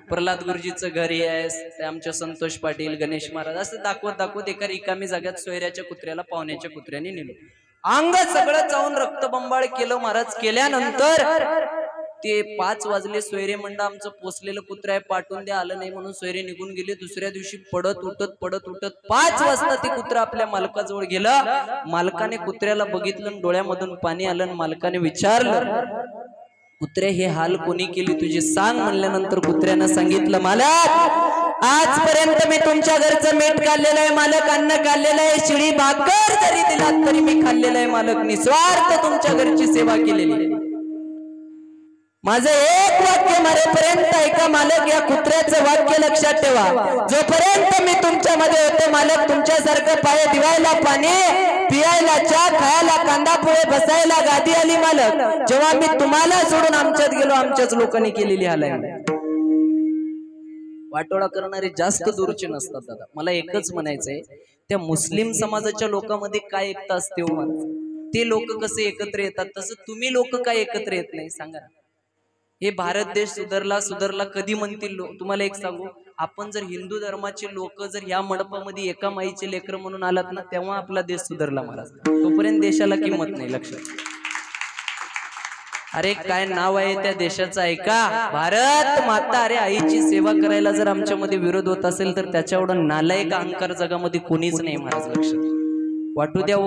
प्रल्हाद गुरुजीचं घर आहे, ते आमच्या संतोष पाटील, गणेश महाराज, असं दाखवत एका रिकामी जाग्यात सोयऱ्याच्या कुत्र्याला पाहुण्याच्या कुत्र्याने नेलं. अंग सगळं जाऊन रक्तबंबाळ केलं महाराज. केल्यानंतर ते 5 वाजले. सोयरे म्हणलं आमचं पोचलेलं कुत्र आहे, पाठवून द्या. आलं नाही म्हणून सोयरे निघून गेले. दुसऱ्या दिवशी पडत उठत 5 वाजता ते कुत्र आपल्या मालकाजवळ गेलं. मालकाने कुत्र्याला बघितलं, डोळ्यामधून पाणी आलं. मालकाने विचारलं कुत्रे हे हाल कोणी केली तुझी सांग. म्हणल्यानंतर कुत्र्यानं सांगितलं मालक आजपर्यंत मी तुमच्या घरचं मीठ खाल्लेलं आहे मालक, अन्न खाल्लेलं आहे, शिळी भाकर जरी दिलात तरी मी खाल्लेलं आहे मालक. निस्वार्थ तुमच्या घरची सेवा केलेली. माझं एक वाक्य मरेपर्यंत ऐका मालक. या कुत्र्याचं वाक्य लक्षात ठेवा. जोपर्यंत मी तुमच्या मध्ये होतो मालक, तुमच्यासारखं पाय धुवायला पाणी, पियायला चहा, खायला कांदा पोहे, बसायला गादी आली मालक. जेव्हा मी तुम्हाला सोडून आमच्यात गेलो, आमच्याच लोकांनी केलेली हाल आहे. वाटोळा करणारे जास्त दूरचे नसतात दादा. मला एकच म्हणायचंय, त्या मुस्लिम समाजाच्या लोकांमध्ये काय एकता असते हो महाराज. ते लोक कसे एकत्र येतात, तसं तुम्ही लोक काय एकत्र येत नाही सांगा. हे भारत देश सुधारला कधी म्हणतील लोक. तुम्हाला एक सांगू, आपण जर हिंदू धर्माचे लोक जर या मंडपामध्ये एका माईचे लेकर म्हणून आलात ना, तेव्हा आपला देश सुधारला महाराज. तोपर्यंत देशाला किंमत नाही. लक्षात. अरे काय नाव आहे त्या देशाचं ऐका, भारत माता. अरे आईची सेवा करायला जर आमच्यामध्ये विरोध होत असेल तर त्याच्या एवढं नालायक अहंकार जगामध्ये कोणीच नाही महाराज. लक्षात वाटू द्या.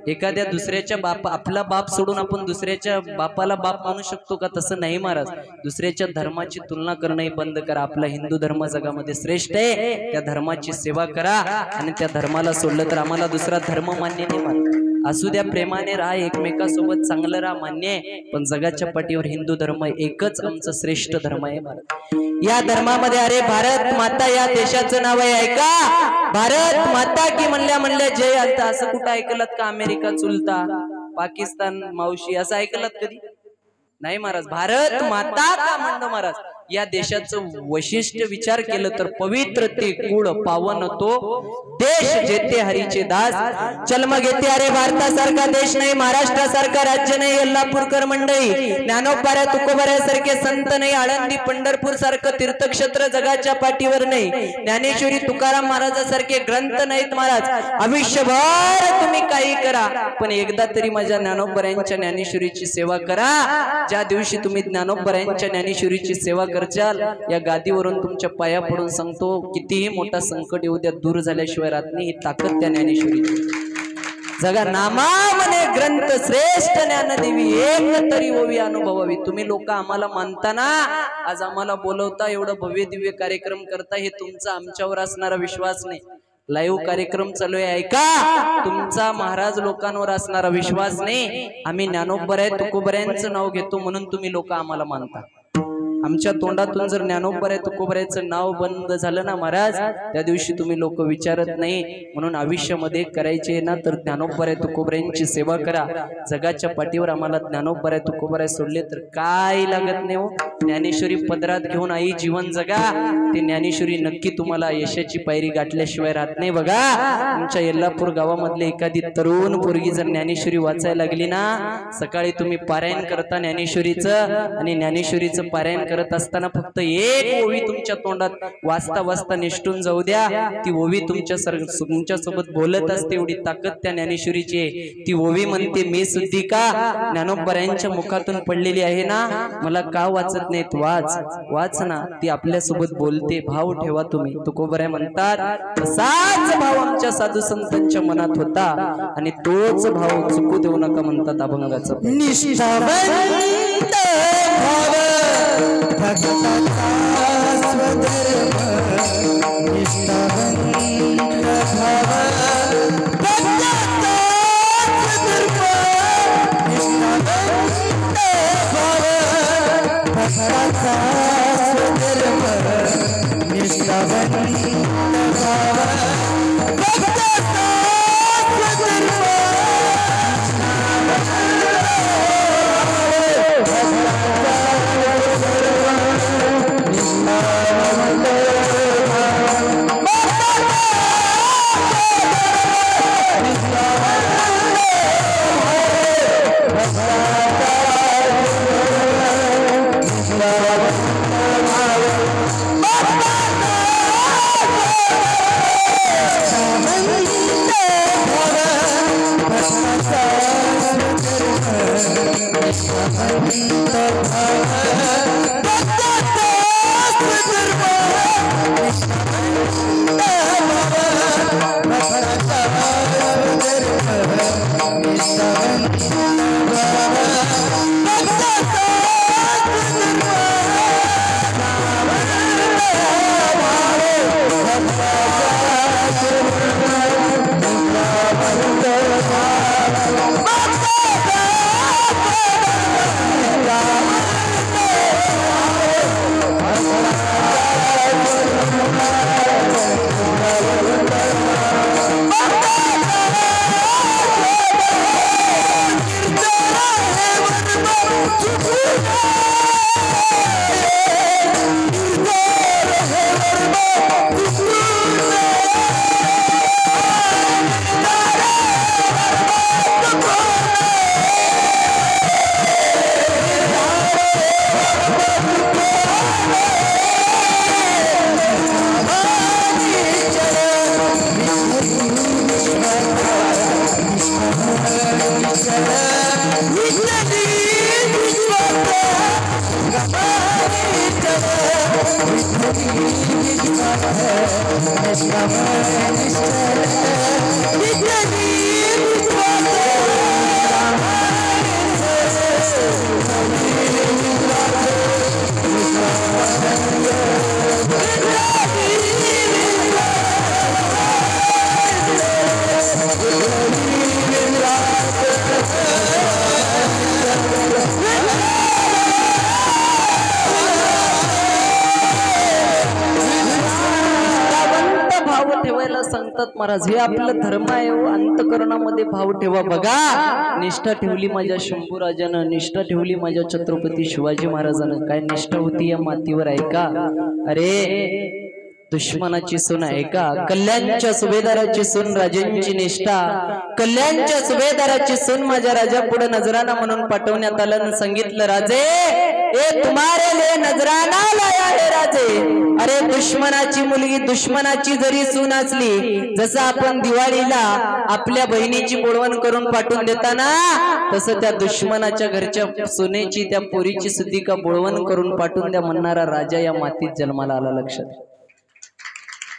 एखाद्या दुसऱ्याच्या आपला बाप सोडून आपण दुसऱ्याच्या बापाला बाप मानू शकतो का? तसं नाही महाराज. दुसऱ्याच्या धर्माची तुलना करणं बंद करा. आपला हिंदू धर्म जगामध्ये श्रेष्ठ आहे. त्या धर्माची सेवा करा. आणि त्या धर्माला सोडलं तर आम्हाला दुसरा धर्म मान्य नाही मानत. असू द्या, प्रेमाने राहा, एकमेकासोबत चांगलं राहा, मान्य आहे. पण जगाच्या पाठीवर हिंदू धर्म एकच आमचं श्रेष्ठ धर्म आहे महाराज. या धर्मामध्ये अरे भारत माता या देशाचं नाव आहे ऐका. भारत माता की म्हणल्या जय आता. असं कुठं ऐकलत का? अमेरिका चुलता, पाकिस्तान मावशी, असं ऐकलत कधी? नाही महाराज. भारत माता का म्हणणं महाराज. या देशाचं वैशिष्ट्य विचार केलं तर पवित्र ते कुळ पावन तो देश, जेथे हरीचे दास जन्म घेते. अरे भारतासारखा देश नाही, महाराष्ट्रासारखा राज्य नाही, यल्लापूरकर मंडळी, ज्ञानोबाऱ्या तुकोबाऱ्यासारखे संत नाही, आळंदी पंढरपूर सारखं तीर्थक्षेत्र जगाच्या पाठीवर नाही, ज्ञानेश्वरी तुकाराम महाराजासारखे ग्रंथ नाहीत महाराज. आयुष्यभर तुम्ही काही करा, पण एकदा तरी माझ्या ज्ञानोबाऱ्यांच्या ज्ञानेश्वरीची सेवा करा. ज्या दिवशी तुम्ही ज्ञानोबाऱ्यांच्या ज्ञानेश्वरीची सेवा करचाल, या गादीवरून तुमच्या पाया पडून सांगतो, कितीही मोठा संकट येऊ द्या, दूर झाल्याशिवाय राहत नाही. ही ताकद त्या ज्ञानेश्वरीची. जगा नामा म्हणे ग्रंथ श्रेष्ठ ज्ञानदेवी, एक तरी ओवी अनुभवावी. तुम्ही लोक आम्हाला मानताना, आज आम्हाला बोलवता, एवढं भव्य दिव्य कार्यक्रम करता, हे तुमचा आमच्यावर असणारा विश्वास नाही. लाईव्ह कार्यक्रम चालू आहे ऐका. तुमचा महाराज लोकांवर असणारा विश्वास नाही. आम्ही ज्ञानोबऱ्या तुकोबऱ्यांचं नाव घेतो म्हणून तुम्ही लोक आम्हाला मानता. आमच्या तोंडातून जर ज्ञानोबऱ्या तुकोबऱ्याचं नाव बंद झालं ना महाराज, त्या दिवशी तुम्ही लोक विचारत नाही. म्हणून आयुष्यामध्ये करायचे ना तर ज्ञानोबऱ्या तुकोबऱ्यांची सेवा करा. जगाच्या पाठीवर आम्हाला ज्ञानोबऱ्या तुकोबऱ्या सोडले तर काय लागत नाही हो. ज्ञानेश्वरी पदरात घेऊन आई जीवन जगा, ती ज्ञानेश्वरी नक्की तुम्हाला यशाची पायरी गाठल्याशिवाय राहत नाही बघा। तुमच्या यल्लापूर गावामधले एखादी तरुण पोरगी जर ज्ञानेश्वरी वाचायला लागली ना, सकाळी तुम्ही पारायण करता ज्ञानेश्वरीचं, आणि ज्ञानेश्वरीचं पारायण करत असताना फक्त एक ओवी तुमच्या तोंडात वाचता वाचता निष्ठून जाऊ द्या, ती ओवी तुमच्या सोबत बोलत असते, एवढी ताकद त्या ज्ञानेश्वरीची। ती ओवी म्हणते, मी सुद्धिका ज्ञानोबरायांच्या मुखातून पडलेली आहे ना, मला का वाचत नाहीत, वाच ना, ती आपल्या सोबत बोलते, भाव ठेवा तुम्ही। तुकोबराय म्हणतात, तसाच भाव आमच्या साधू संतांच्या मनात होता, आणि तोच भाव चुकू देऊ नका म्हणतात अभंगाचा। निष्ठावंत भाव भक्ताचा स्वधर्म, निष्ठावंत भाव भक्ताचा स्वधर्म, निष्ठावंत भाव भक्ताचा स्वधर्म, निष्ठावंत भाव भक्ताचा स्वधर्म। सांगतात महाराज, हे आपलं धर्म आहे। अंतकरणामध्ये भाव ठेवा बघा। निष्ठा ठेवली माझ्या शंभूराजानं, निष्ठा ठेवली माझ्या छत्रपती शिवाजी महाराजानं, काय निष्ठा होती या मातीवर ऐका। अरे दुश्मनाची सून आहे का, कल्याणच्या सुभेदाराची सून राजांची निष्ठा, कल्याणच्या सुभेदाराची सून माझ्या राजा पुढे नजराना म्हणून पाठवण्यात आलं, सांगितलं राजे ए तुम्हारे लिए नजराना लाया है राजे। अरे दुश्मनाची मुलगी, दुश्मनाची जरी सून असली, जसं आपण दिवाळीला आपल्या बहिणीची बोलवण करून पाठवून देताना, तसं त्या दुश्मनाच्या घरच्या सुनेची, त्या पोरीची सुद्धा बोलवण करून पाठवून द्या म्हणणारा राजा या मातीत जन्माला आला। लक्षात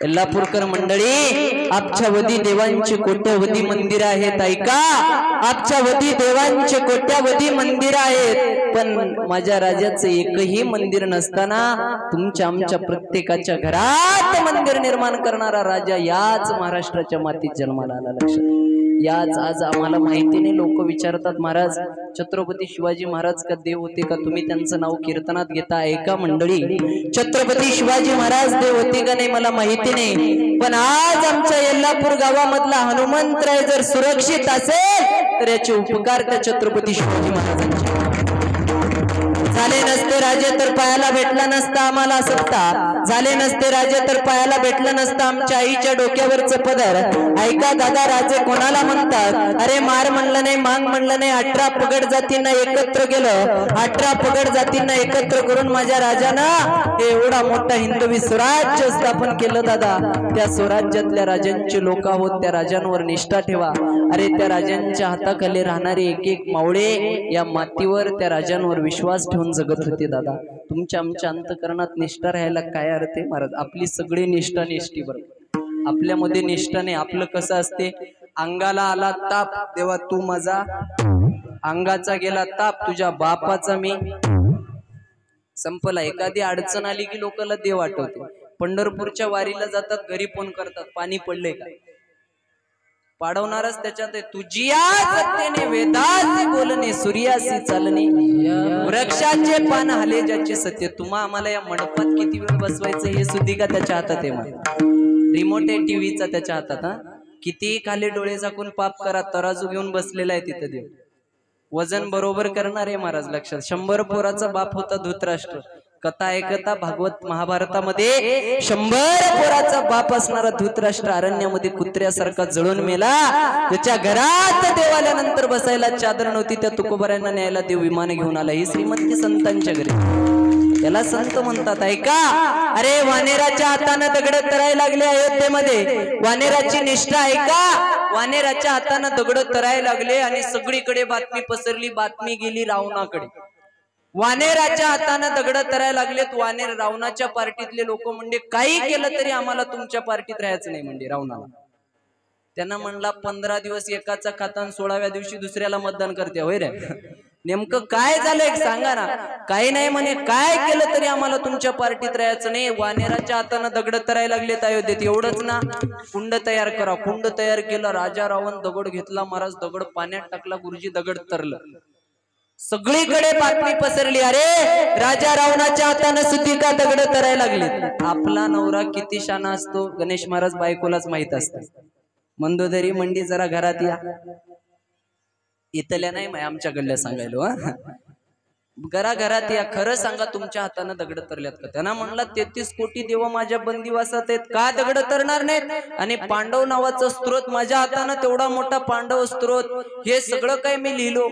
यल्लापूरकर मंडळी, आपच्यावधी देवांचे कोट्यावधी मंदिर आहेत ऐका, आपच्यावधी देवांचे कोट्यावधी मंदिर आहेत, पण माझ्या राजाचं एकही मंदिर नसताना तुमच्या आमच्या प्रत्येकाच्या घरात मंदिर निर्माण करणारा राजा याच महाराष्ट्राच्या मातीत जन्माला आला। लक्षात याच आज आम्हाला माहिती नाही, लोक विचारतात महाराज छत्रपती शिवाजी महाराज का देव होते का, तुम्ही त्यांचं नाव कीर्तनात घेता ऐका मंडळी, छत्रपती शिवाजी महाराज देव होते का नाही मला माहिती नाही, पण आज आमच्या यल्लापूर गावामधला हनुमंतराय जर सुरक्षित असेल तर याचे उपकार त्या छत्रपती शिवाजी महाराजांचे झाले नसते राजे तर पायाला भेटला नसता आम्हाला सत्ता, झाले नसते राजे तर पायाला भेटलं नसतं आमच्या आईच्या डोक्यावरचं पदर. ऐका दादा राजे कोणाला म्हणतात? अरे मार म्हणलं नाही, मांग म्हणलं नाही, 18 पगड जातींना एकत्र केलं. 18 पगड जातींना एकत्र करून माझ्या राजानं एवढा मोठा हिंदवी स्वराज्य स्थापन केलं. दादा त्या स्वराज्यातल्या राजांचे लोक आहोत, त्या राजांवर निष्ठा ठेवा. अरे त्या राजांच्या हाताखाली राहणारे एक एक मावळे या मातीवर त्या राजांवर विश्वास ठेवून जगत होते. दादा तुमच्या आमच्या अंतकरणात निष्ठा राहायला काय अर्थ आहे महाराज? आपली सगळी निष्ठा निष्ठी बरं, आपल्यामध्ये निष्ठा नाही. आपलं कसं असते, अंगाला आला ताप तेव्हा तू माझा, अंगाचा गेला ताप तुझ्या बापाचा मी, संपला. एखादी अडचण आली की लोकांना देव आठवते. पंढरपूरच्या वारीला जातात, घरी फोन करतात पाणी पडले का, पाडवणारच त्याच्यात तुझिया सत्तेने वेदासी बोलणे सूर्यासी चालणे, वृक्षाचे पान हाले ज्याचे सत्य. तुम्हा आम्हाला या मंडपात किती वेळ बसवायचं हे सुद्धी का त्याच्या हातात आहे. रिमोट आहे टीव्हीचा त्याच्या हातात. हा किती खाली डोळे झाकून पाप करा, तराजू घेऊन बसलेला आहे तिथं देव. वजन बरोबर करणार आहे महाराज लक्षात. 100 पोराचा बाप होता धृतराष्ट्र. कथा ऐकता भागवत महाभारतामध्ये 100 पोराचा बाप असणारा धृतराष्ट्र अरण्यामध्ये कुत्र्यासारखा जळून मेला. त्याच्या घरात देव आल्यानंतर बसायला चादर नव्हती. त्या तुकोबाऱ्यांना न्यायला देव विमान घेऊन आला. ही श्रीमंती संतांच्या घरी, याला संत म्हणतात. ऐका, अरे वानेराच्या हाताने दगड तरायला लागले अयोध्येमध्ये. वानेराची निष्ठा ऐका, वानेराच्या हाताने दगड तरायला लागले आणि सगळीकडे बातमी पसरली. बातमी गेली रावणाकडे. वानेराच्या हाताने दगड तरायला लागलेत. वानेर रावणाच्या पार्टीतले लोक म्हणजे काही केलं तरी आम्हाला तुमच्या पार्टीत राहायचं नाही म्हणजे रावणाला. त्यांना म्हणला 15 दिवस एकाचा खाता, 16व्या दिवशी दुसऱ्याला मतदान करते. होय रे, नेमकं काय झालंय सांगा ना. काही नाही म्हणे, काय केलं तरी आम्हाला तुमच्या पार्टीत राहायचं नाही. वानेराच्या हाताने दगड तरायला लागलेत अयोध्येत. एवढंच ना, कुंड तयार करा. कुंड तयार केलं. राजा रावण दगड घेतला महाराज, दगड पाण्यात टाकला. गुरुजी दगड तरलं. सगळीकडे बातमी पसरली, अरे राजा रावणाच्या हाताने सुद्धी का दगड तरायला लागले. आपला नवरा किती शाना असतो गणेश महाराज बायकोलाच माहित असतं. मंदोदरी मंडी जरा घरात या. इथल्या नाही माय, आमच्या गल्ल्या सांगायलो. घरात या, खरं सांगा तुमच्या हाताने दगड तरल्यात का? त्यांना म्हणला 33 कोटी देव माझ्या बंदिवासात आहेत, का दगड तरणार नाहीत? आणि पांडव नावाचा स्त्रोत माझ्या हाताने, तेवढा मोठा पांडव स्त्रोत, हे सगळं काय मी लिहिलो.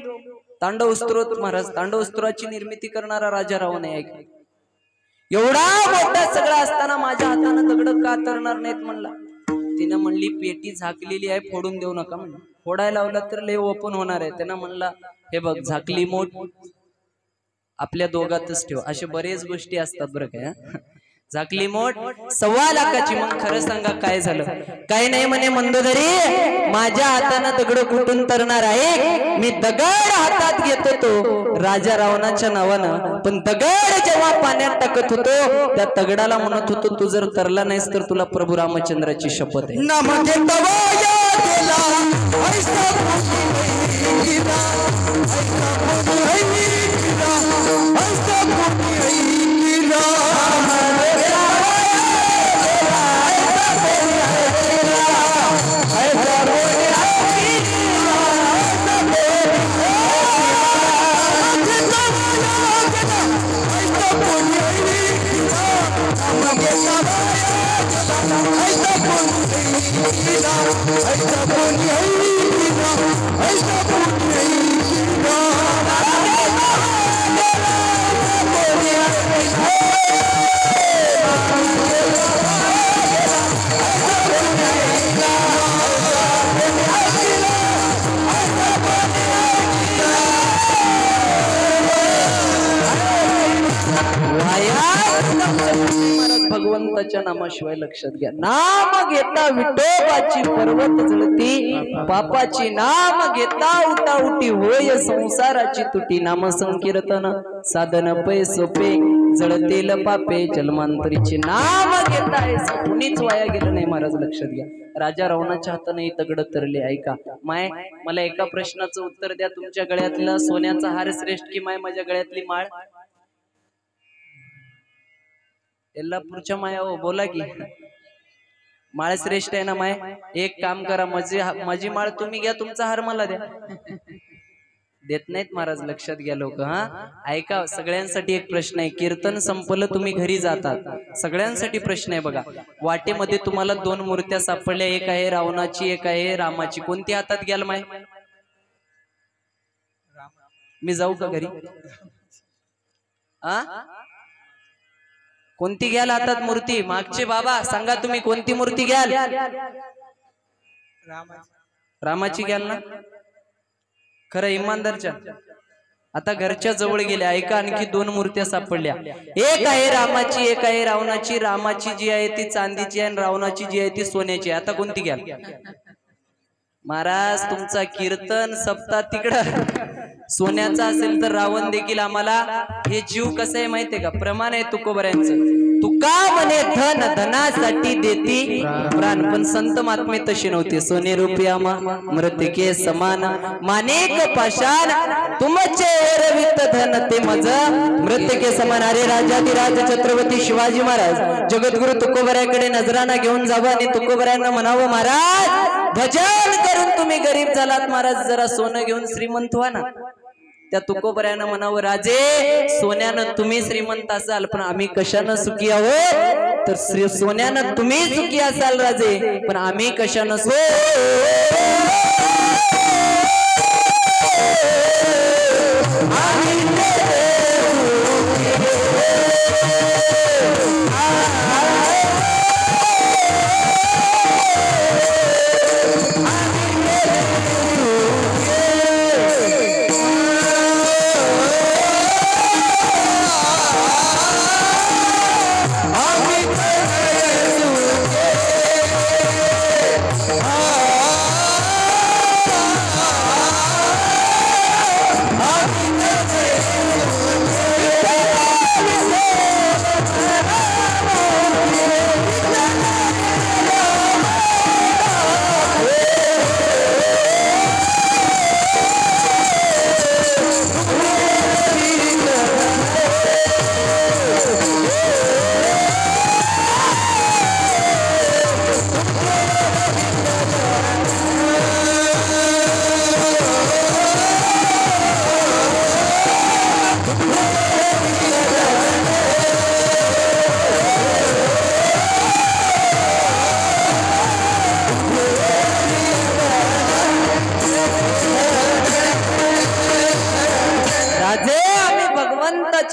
तांडव स्त्रोत महाराज, तांडव स्त्रोताची निर्मिती करणारा राजा रावण आहे. एवढा मोठा सगळा असताना माझ्या हाताने दगड का तरणार नाहीत म्हणला. तिनं म्हणली पेटी झाकलेली आहे, फोडून देऊ नका म्हणलं. फोडायला लावलं तर लय ओपन होणार आहे. त्यांना म्हणला हे बघ, झाकली मोठ आपल्या दोघातच ठेव. असे बरेच गोष्टी असतात बरं काय. झाकली मोठ 1.25 लाखाची. मग खरं सांगा काय झालं? काय नाही म्हणे मंदोदरी, माझ्या हाताने दगड कुठून तरणार आहे? मी दगड हातात घेत होतो राजा रावणाच्या नावानं, पण दगड जेव्हा पाण्यात टाकत होतो त्या दगडाला म्हणत होतो तू जर तरला नाहीस तर तुला प्रभू रामचंद्राची शपथ आहे. भगवंताच्या नामाशिवाय लक्षात घ्या. नाम घेता विठोबाची पर्वत जळती, पापाची नाम घेता उठा उठी होय संसाराची तुटी. नाम संकीर्तन साधन पै सोपे, जळतील पापे जन्मांतरीचे. नाम घेता कुणीच वाया गेलं नाही महाराज लक्षात घ्या. राजा रावणाच्या हाताने दगड तरले. ऐका माय, मला एका प्रश्नाचं उत्तर द्या. तुमच्या गळ्यातला सोन्याचा हार श्रेष्ठ की माय माझ्या गळ्यातली माळ? पुढच्या माया हो, बोला की माळ श्रेष्ठ आहे ना माय? एक काम करा, माझी माळ तुम्ही घ्या, तुमचा हार मला द्या. देत नाहीत महाराज, लक्षात घ्या लोक. हा ऐका, सगळ्यांसाठी एक प्रश्न आहे. कीर्तन संपलं, तुम्ही घरी जातात, सगळ्यांसाठी प्रश्न आहे बघा. वाटेमध्ये तुम्हाला 2 मूर्त्या सापडल्या, एक आहे रावणाची, एक आहे रामाची. कोणती हातात घ्याल माय? मी जाऊ का घरी? कोणती घ्याल हातात मूर्ती? मागचे बाबा सांगा तुम्ही, कोणती मूर्ती घ्याल? रामाची घ्याल ना? खरं इमानदारच्या. आता घरच्या जवळ गेल्या, ऐका, आणखी 2 मूर्त्या सापडल्या. एक आहे रामाची, एक आहे रावणाची. रामाची जी आहे ती चांदीची आहे, रावणाची जी आहे ती सोन्याची. आता कोणती घ्याल? महाराज, तुमचा कीर्तन सप्ताह तिकडं सोन्याचा असेल तर रावण देखील आम्हाला. हे जीव कसं आहे माहितीये का? प्रमाण आहे तुकोबऱ्यांचं. तुका म्हणे धन धनासाठी देती प्राण, पण संत महात्मे तशी नव्हती. सोने रुपया मृतिके समान, मानेक पाषाण तुमचे एरवित धन ते मज मृतिके समान. अरे राजाधिराज छत्रपती शिवाजी महाराज जगद्गुरु तुकोबऱ्याकडे नजराना घेऊन जावं आणि तुकोबऱ्यांना म्हणावं, महाराज भजन करून तुम्ही गरीब झालात, महाराज जरा सोनं घेऊन श्रीमंत व्हा ना. त्या तुकोबऱ्यानं म्हणावं, राजे सोन्यानं तुम्ही श्रीमंत असाल, पण आम्ही कशानं सुखी आहोत? तर सोन्यानं तुम्ही सुखी असाल राजे, पण आम्ही कशानं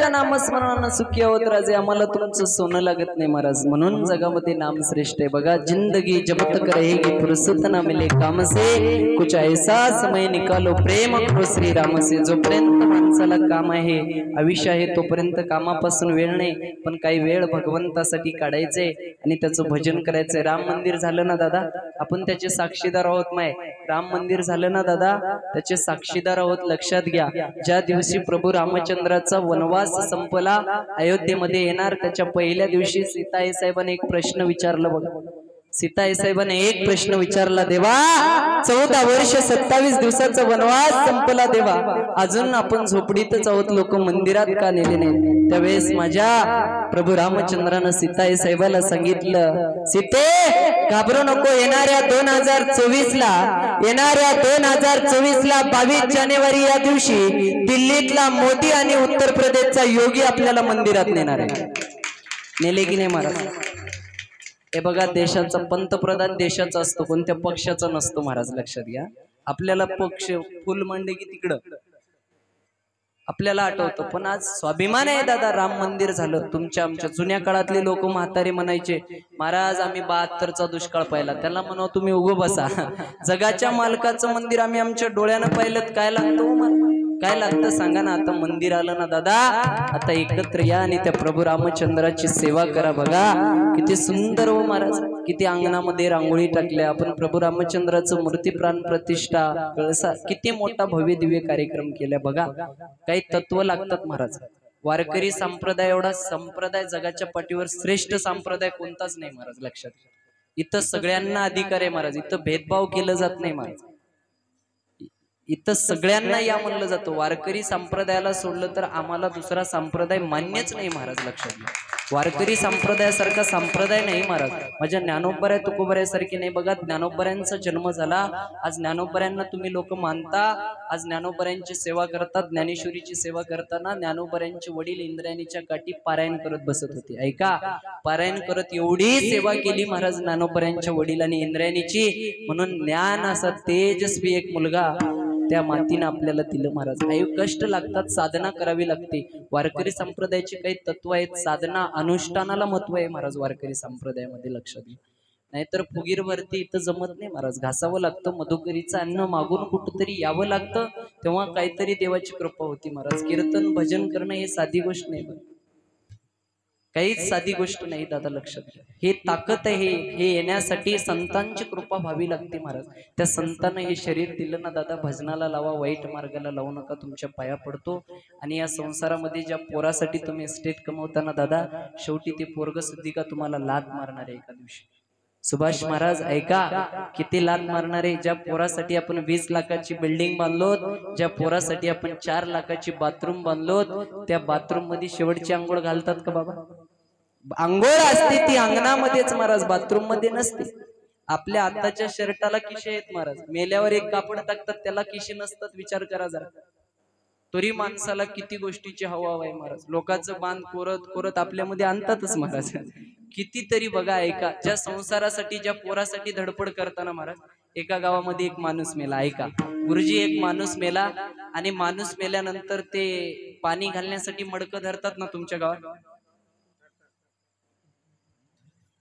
नामस्मरणानं सुखी आहोत राजे, आम्हाला तुमचं सोनं लागत नाही महाराज. म्हणून जगामध्ये नाम श्रेष्ठ आहे बघा. जिंदगी जब तक रहेगी फुर्सत ना मिले काम से, कुछ ऐसा समय निकालो प्रेम करो श्री राम से. जोपर्यंत माणसाला काम आहे, आयुष्य आहे, तोपर्यंत कामापासून वेळ नाही, पण काही वेळ भगवंतासाठी काढायचे आणि त्याचं भजन करायचंय. राम मंदिर झालं ना दादा, आपण त्याचे साक्षीदार आहोत. माय राम मंदिर झालं ना दादा, त्याचे साक्षीदार आहोत. लक्षात घ्या, ज्या दिवशी प्रभू रामचंद्राचा वनवास संपला, अयोध्येमध्ये येणार, त्याच्या पहिल्या दिवशी सीताई साहेबांनी एक प्रश्न विचारला बघा. सीताई साहेबांनी एक प्रश्न विचारला, देवा 14 वर्ष 27 दिवसाचा वनवास संपला देवा, अजून आपण झोपडीतच आहोत, लोक मंदिरात का नेले नाही? त्यावेळेस माझ्या प्रभू रामचंद्रानं सीताई साहेबाला सांगितलं, सीते घाबरू नको, येणाऱ्या 2024 ला 22 जानेवारी या दिवशी दिल्लीतला मोदी आणि उत्तर प्रदेशचा योगी आपल्याला मंदिरात नेणार आहे. नेले की नाही महाराज? हे बघा, देशाचा पंतप्रधान देशाचा असतो, कोणत्या पक्षाचा नसतो महाराज. लक्षात घ्या, आपल्याला पक्ष फुल मांडे की तिकडं आपल्याला आठवतं, पण आज स्वाभिमान आहे दादा. राम मंदिर झालं. तुमच्या आमच्या जुन्या काळातले लोक म्हातारे म्हणायचे, महाराज आम्ही 72चा दुष्काळ पाहिला. त्याला म्हणावं तुम्ही उगं बसा, जगाच्या मालकाचं मंदिर आम्ही आमच्या डोळ्यानं पाहिलं. काय लागतं, काय लागतं सांगा ना. आता मंदिर आलं ना दादा, आता एकत्र या आणि त्या प्रभू रामचंद्राची सेवा करा. बघा किती सुंदर हो महाराज, किती अंगणामध्ये रांगोळी टाकल्या आपण. प्रभू रामचंद्राचं मूर्ती प्राण प्रतिष्ठा, कळसा, किती मोठा भव्य दिव्य कार्यक्रम केला. बघा काही तत्व लागतात महाराज. वारकरी संप्रदाय एवढा संप्रदाय जगाच्या पाठीवर श्रेष्ठ संप्रदाय कोणताच नाही महाराज. लक्षात, इथं सगळ्यांना अधिकार आहे महाराज. इथं भेदभाव केलं जात नाही महाराज. इथं सगळ्यांना या म्हणलं जातं. वारकरी संप्रदायाला सोडलं तर आम्हाला दुसरा संप्रदाय मान्यच नाही महाराज. लक्षात घ्या. वारकरी संप्रदायासारखा संप्रदाय नाही महाराज, माझ्या ज्ञानोबराय तुकोबरायासारखी नाही. बघा, ज्ञानोबरायांचा जन्म झाला, आज ज्ञानोबरायांना तुम्ही लोक मानता, आज ज्ञानोबरायांची सेवा करतात. ज्ञानेश्वरीची सेवा करताना ज्ञानोबरायांचे वडील इंद्रायणीच्या काठी पारायण करत बसत होते. ऐका, पारायण करत एवढी सेवा केली महाराज ज्ञानोबरायांच्या वडिलांनी इंद्रायणीची, म्हणून ज्ञान असा तेजस्वी एक मुलगा त्या मातीनं आपल्याला दिलं महाराज. कष्ट लागतात, साधना करावी लागते. वारकरी संप्रदायाचे काही तत्व आहेत, साधना अनुष्ठानाला महत्व आहे महाराज वारकरी संप्रदायामध्ये, लक्षात घ्या. नाहीतर फुगीरवरती इथं जमत नाही महाराज, घासावं लागतं, मधुकरीचं अन्न मागून कुठंतरी यावं लागतं, तेव्हा काहीतरी देवाची कृपा होती महाराज. कीर्तन भजन करणं हे साधी गोष्ट नाही, काहीच साधी गोष्ट नाही दादा, लक्षात घ्या. हे ताकद आहे, हे येण्यासाठी संतांची कृपा व्हावी लागते महाराज. त्या संतांना हे शरीर दिलं ना दादा, भजनाला लावा, वाईट मार्गाला लावू नका, तुमच्या पाया पडतो. आणि या संसारामध्ये ज्या पोरासाठी तुम्ही एस्टेट कमवताना दादा, शेवटी ते पोरग सुद्धा तुम्हाला लात मारणार आहे एका दिवशी. सुभाष महाराज ऐका, किती लात मारणारे. ज्या पोरासाठी आपण 20 लाखाची बिल्डिंग बांधलोत, ज्या पोरासाठी आपण 4 लाखाची बाथरूम बांधलोत, त्या बाथरूम मध्ये शेवटची आंघोळ घालतात का बाबा? आंघोळ असते ती अंगणामध्येच महाराज, बाथरूम मध्ये नसते. आपल्या आताच्या शर्टाला किशे आहेत महाराज, मेल्यावर एक कापड टाकतात त्याला किशे नसतात. विचार करा जरा, तरी माणसाला किती गोष्टीची हवा आहे महाराज. लोकांचं बांध कोरत कोरत आपल्यामध्ये आणतातच महाराज. कितीतरी बघा, ऐका, ज्या संसारासाठी ज्या पोरासाठी धडपड करताना महाराज, एका गावामध्ये एक माणूस मेला. ऐका गुरुजी, एक माणूस मेला, आणि माणूस मेल्यानंतर ते पाणी घालण्यासाठी मडकं धरतात ना तुमच्या गावात,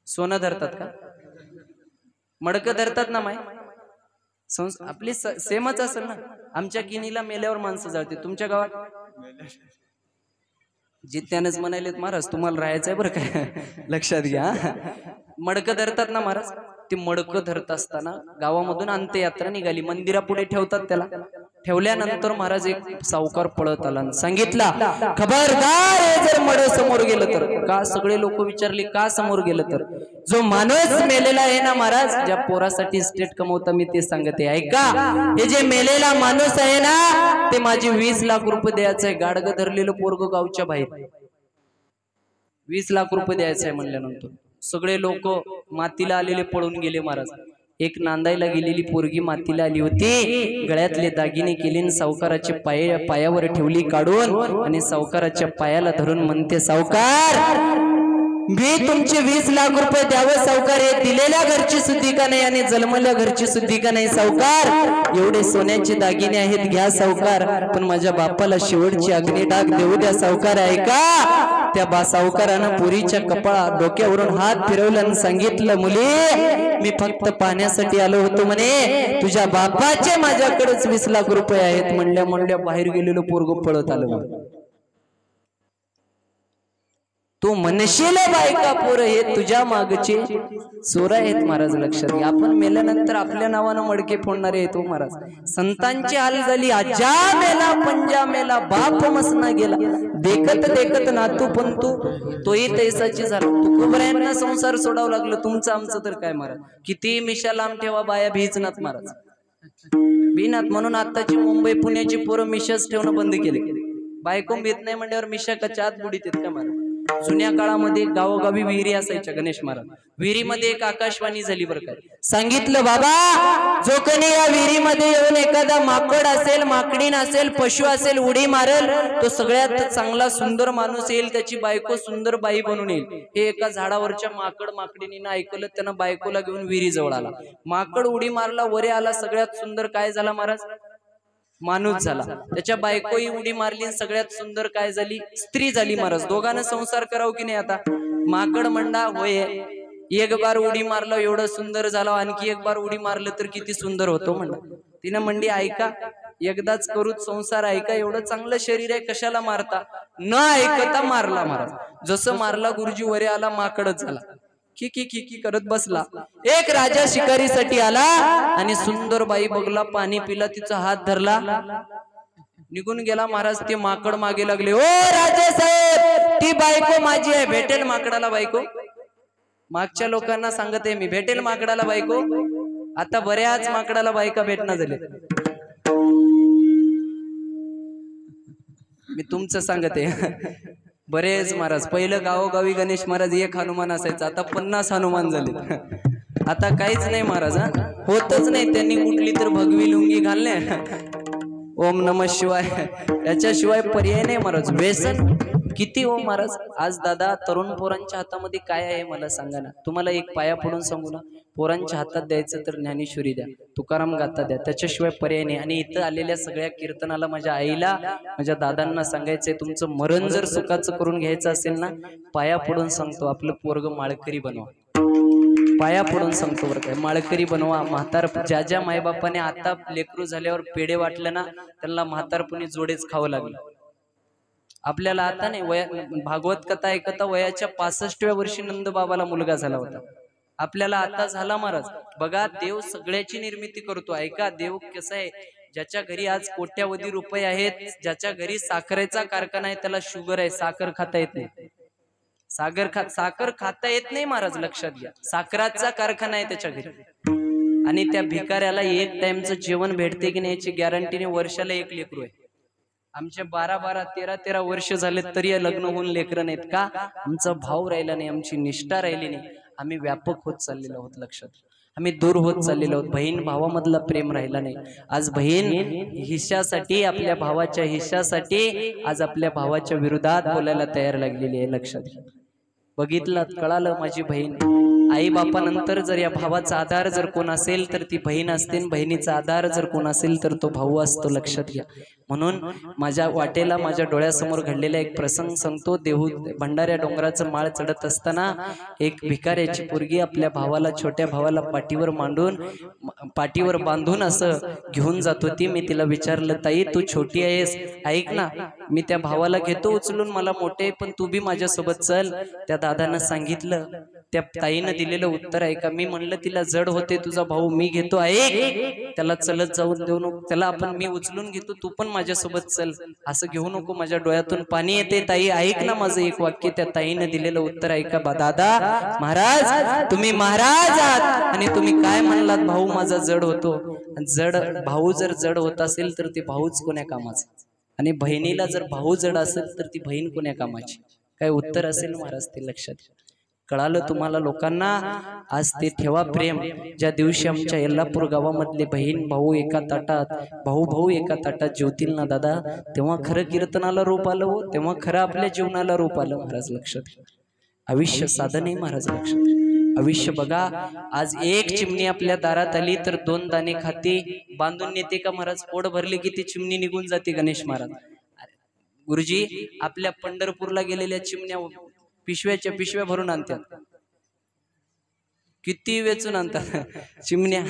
सोनं धरतात का? मडकं धरतात ना माय, आपली सेमच असेल ना. आमच्या किनीला मेल्यावर माणसं जाळते, तुमच्या गावात जित्यानंच म्हणालेत महाराज तुम्हाला राहायचंय बरं काय, लक्षात घ्या. मडकं धरतात ना महाराज, ते मडकं धरत असताना गावामधून अंत्ययात्रा निघाली, मंदिरापुढे ठेवतात त्याला. ठेवल्यानंतर महाराज एक सावकार पळत आला, सांगितला खबरदार जर मड समोर गेलं तर. का? सगळे लोक विचारले का समोर गेलं तर? जो माणूस मेलेला आहे ना महाराज, ज्या पोरासाठी स्टेट कमवता मी ते सांगते, ऐका, हे जे मेलेला माणूस आहे ना, ते माझे 20 लाख रुपये द्यायचं आहे. गाडग धरलेलं पोरग गावच्या बाहेर 20 लाख रुपये द्यायचं आहे म्हणल्यानंतर सगळे लोक मातीला आलेले पळून गेले महाराज. एक नांदायला गेलेली पोरगी मातीला आली होती, गळ्यातले दागिने केले, सावकाराच्या पायावर ठेवली काढून, आणि सावकाराच्या पायाला धरून म्हणते, सावकार मी तुमचे 20 लाख रुपये द्यावं सावकार, हे दिलेल्या घरची सुद्धी का नाही आणि जन्मल्या घरची सुद्धी का नाही सावकार, एवढे सोन्याचे दागिने आहेत घ्या सावकार, पण माझ्या बापाला शेवटची अग्निडाग देऊ द्या सावकार. ऐका, त्या सावकारानं पुरीच्या कपाळा डोक्यावरून हात फिरवला आणि सांगितलं, मुली मी फक्त पाहण्यासाठी आलो होतो म्हणे, तुझ्या बापाचे माझ्याकडेच 20 लाख रुपये आहेत. म्हणल्या बाहेर गेलेलो पोरग पळत आलं. तू म्हणशील बायका पोर हे तुझ्या मागचे चोर आहेत महाराज, लक्षात घ्या. आपण मेल्यानंतर आपल्या नावानं मडके फोडणारे आहेत महाराज. संतांची हाल झाली, आजा मेला पंजा मेला, बाप मसना गेला, देखत देखत नातू पंतू तोही तैसाची झाला. तुकोबरायांना संसार सोडावं लागलं, तुमचं आमचं तर काय महाराज. किती मिशा लांब ठेवा, बाया भीजनात महाराज, भीनात. म्हणून आताची मुंबई पुण्याची पोरं मिशाच ठेवणं बंद केले. बायको भीत नाही म्हणल्यावर मिशा कच्या आत बुडीत आहेत का महाराज. जुन्या काळामध्ये गावोगावी विहिरी असायच्या गणेश महाराज, विहिरीमध्ये एक आकाशवाणी झाली बरं काय. सांगितलं, बाबा जो कोणी या विहिरीमध्ये येऊन एखादा माकड असेल, माकडीन असेल, पशु असेल उडी मारेल, तो सगळ्यात चांगला सुंदर माणूस येईल, त्याची बायको सुंदर बाई बनून येईल. हे एका झाडावरच्या माकड माकडीनीनं ऐकलं, त्यानं बायकोला घेऊन विहिरी जवळ आला. माकड उडी मारला, वरे आला, सगळ्यात सुंदर काय झाला महाराज? माणूस झाला. त्याच्या बायकोही उडी मारली, सगळ्यात सुंदर काय झाली? स्त्री झाली महाराज. दोघांना संसार करावं की नाही आता? माकड म्हणला, होय एक बार उडी मारलं एवढं सुंदर झालं, आणखी एक बार उडी मारलं तर किती सुंदर होतो म्हणलं. तिनं म्हणली, ऐका एकदाच करूच संसार, ऐका एवढं चांगलं शरीर आहे, कशाला मारता? न ऐकता मारला महाराज. जसं मारला गुरुजी वरे आला, माकडच झाला. खिकी खिकी करत बसला. एक राजा शिकारीसाठी आला आणि सुंदर बाई बघला, पाणी पिला, तिचा हात धरला, निघून गेला महाराज. ते माकड मागे लागले, ओ राजे साहेब ती बायको माझी आहे, भेटेल माकडाला बायको. मागच्या लोकांना सांगते मी, भेटेल माकडाला बायको. आता बऱ्याच माकडाला बायका भेटना झाले. मी तुमचं सांगते बरेच महाराज पहिलं गावोगावी गणेश महाराज एक हनुमान असायचा, आता 50 हनुमान झाले. आता काहीच नाही महाराज, होतच नाही. त्यांनी कुठली तर भगवी लुंगी घालणे, ओम नमः शिवाय, याच्याशिवाय पर्याय नाही महाराज. व्यसन किती हो महाराज. आज दादा तरुण पोरांच्या हातामध्ये काय आहे मला सांगा ना. तुम्हाला एक पाया पडून सांगू ना, पोरांच्या हातात द्यायचं तर ज्ञानेश्वरी द्या, तुकाराम गाथा द्या, त्याच्याशिवाय पर्याय नाही. आणि इथं आलेल्या सगळ्या कीर्तनाला माझ्या आईला माझ्या दादांना सांगायचंय, तुमचं मरण जर सुखाचं करून घ्यायचं असेल ना, पाया पडून सांगतो आपलं पोरग माळकरी बनवा. पाया पडून सांगतो बरं काय, माळकरी बनवा. म्हातार ज्या ज्या मायबापाने आता लेकरू झाल्यावर पेढे वाटलं ना, त्यांना म्हातारपणी जोडेच खावं लागलं. आपल्याला आता नाही, भागवत कथा ऐकता वयाच्या 65व्या वर्षी नंद बाबाला मुलगा झाला होता. आपल्याला आता झाला महाराज. बघा देव सगळ्याची निर्मिती करतो. ऐका, देव कसं आहे, ज्याच्या घरी आज कोट्यावधी रुपये आहेत, ज्याच्या घरी साखरेचा कारखाना आहे, त्याला शुगर आहे, साखर खाता येत नाही. साखर खाता येत नाही महाराज, लक्षात घ्या. साखराचा कारखाना आहे त्याच्या घरी. आणि त्या भिकाऱ्याला एक टाइमचं जेवण भेटते की नाही याची गॅरंटीने वर्षाला एक लेकरू आहे. आमचे 12-12, 13-13 वर्ष झाले तरी लग्न होऊन लेकरं नाहीत. का? आमचा भाव राहिला नाही, आमची निष्ठा राहिली नाही. आम्ही व्यापक होत चाललेलो आहोत, लक्षात. आम्ही दूर होत चाललेलो आहोत. बहीण भावामधला प्रेम राहिला नाही. आज बहीण हिश्श्यासाठी, आपल्या भावाच्या हिश्श्यासाठी आज आपल्या भावाच्या विरोधात बोलायला तयार लागलेली आहे, लक्षात. बघितलं, कळालं माझी बहीण. आई बापानंतर जर या भावाचा आधार जर कोण असेल तर ती बहीण असते, बहिणीचा आधार जर कोण असेल तर तो भाऊ असतो, लक्षात घ्या. म्हणून माझ्या वाटेला माझ्या डोळ्यासमोर घडलेला एक प्रसंग सांगतो. देहू भंडाऱ्या डोंगराचं माळ चढत असताना एक भिकाऱ्याची पोरगी आपल्या भावाला, छोट्या भावाला पाठीवर बांधून असं घेऊन जात होती. मी तिला विचारलं, ताई तू छोटी आहेस, ऐक ना, मी त्या भावाला घेतो उचलून, मला मोठे, पण तू बी माझ्यासोबत चल. त्या दादानं सांगितलं, त्या ताईनं दिलेलं उत्तर आहे का, मी म्हणलं तिला जड होते, तुझा भाऊ मी घेतो, ऐक, त्याला चलत जाऊन देऊ नको, त्याला मी उचलून घेतो, तू पण माझ्यासोबत चल, असं घेऊ नको. माझ्या डोळ्यातून पाणी येते. ताई ऐक ना माझं एक वाक्य. त्या ताईनं दिलेलं उत्तर ऐका, दादा महाराज तुम्ही महाराज आहात आणि तुम्ही काय म्हणलात, भाऊ माझा जड होतो. जड भाऊ जर जड होत असेल तर ते भाऊच कोण्या कामाचा, आणि बहिणीला जर भाऊ जड असेल तर ती बहीण कोण्या कामाची. काय उत्तर असेल महाराज ते, लक्षात. कळालं तुम्हाला लोकांना. आज ते ठेवा प्रेम. ज्या दिवशी आमच्या यल्लापूर गावामधले बहीण भाऊ एका ताटात, भाऊ एका ताटात जेवतील ना दादा, तेव्हा खरं कीर्तनाला रूप आलं हो, तेव्हा खरं आपल्या जीवनाला रूप आलं महाराज, लक्षात. आयुष्य साधन आहे महाराज, लक्षात. आयुष्य बघा, आज एक चिमणी आपल्या दारात आली तर 2 दाणे खाते, बांधून नेते का महाराज? पोट भरले की ती चिमणी निघून जाते. गणेश महाराज, गुरुजी आपल्या पंढरपूरला गेलेल्या चिमण्या पिशव्याच्या पिशव्या भरून आणतात, किती वेचून आणतात चिमण्या.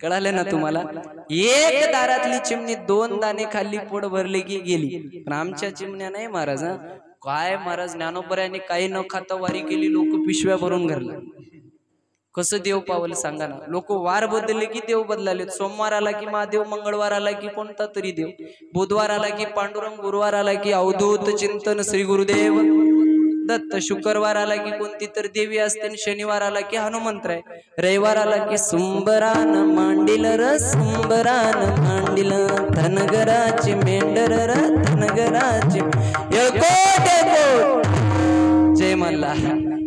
कळाले ना तुम्हाला. एक दारातली चिमणी 2 दाणे खाल्ली, पोट भरले की गेली. पण आमच्या चिमण्या नाही महाराज. काय महाराज, ज्ञानोबरायाने काही न खाता वारी केली, लोक पिशव्या भरून घरला. कसं देव पावलं सांगा ना. लोक वार बदलले की देव बदलाले. सोमवार आला की महादेव, मंगळवार आला की कोणता तरी देव, बुधवार आला की पांडुरंग, गुरुवार आला की अवधूत चिंतन श्री गुरुदेव दत्त, शुक्रवार आला की कोणती तर देवी असते, शनिवार आला की हनुमंतराय, रविवार आला की सुंबरान मांडिल र सुंबरान मांडिल, धनगराची मेंढर र धनगराची जय मल्हार.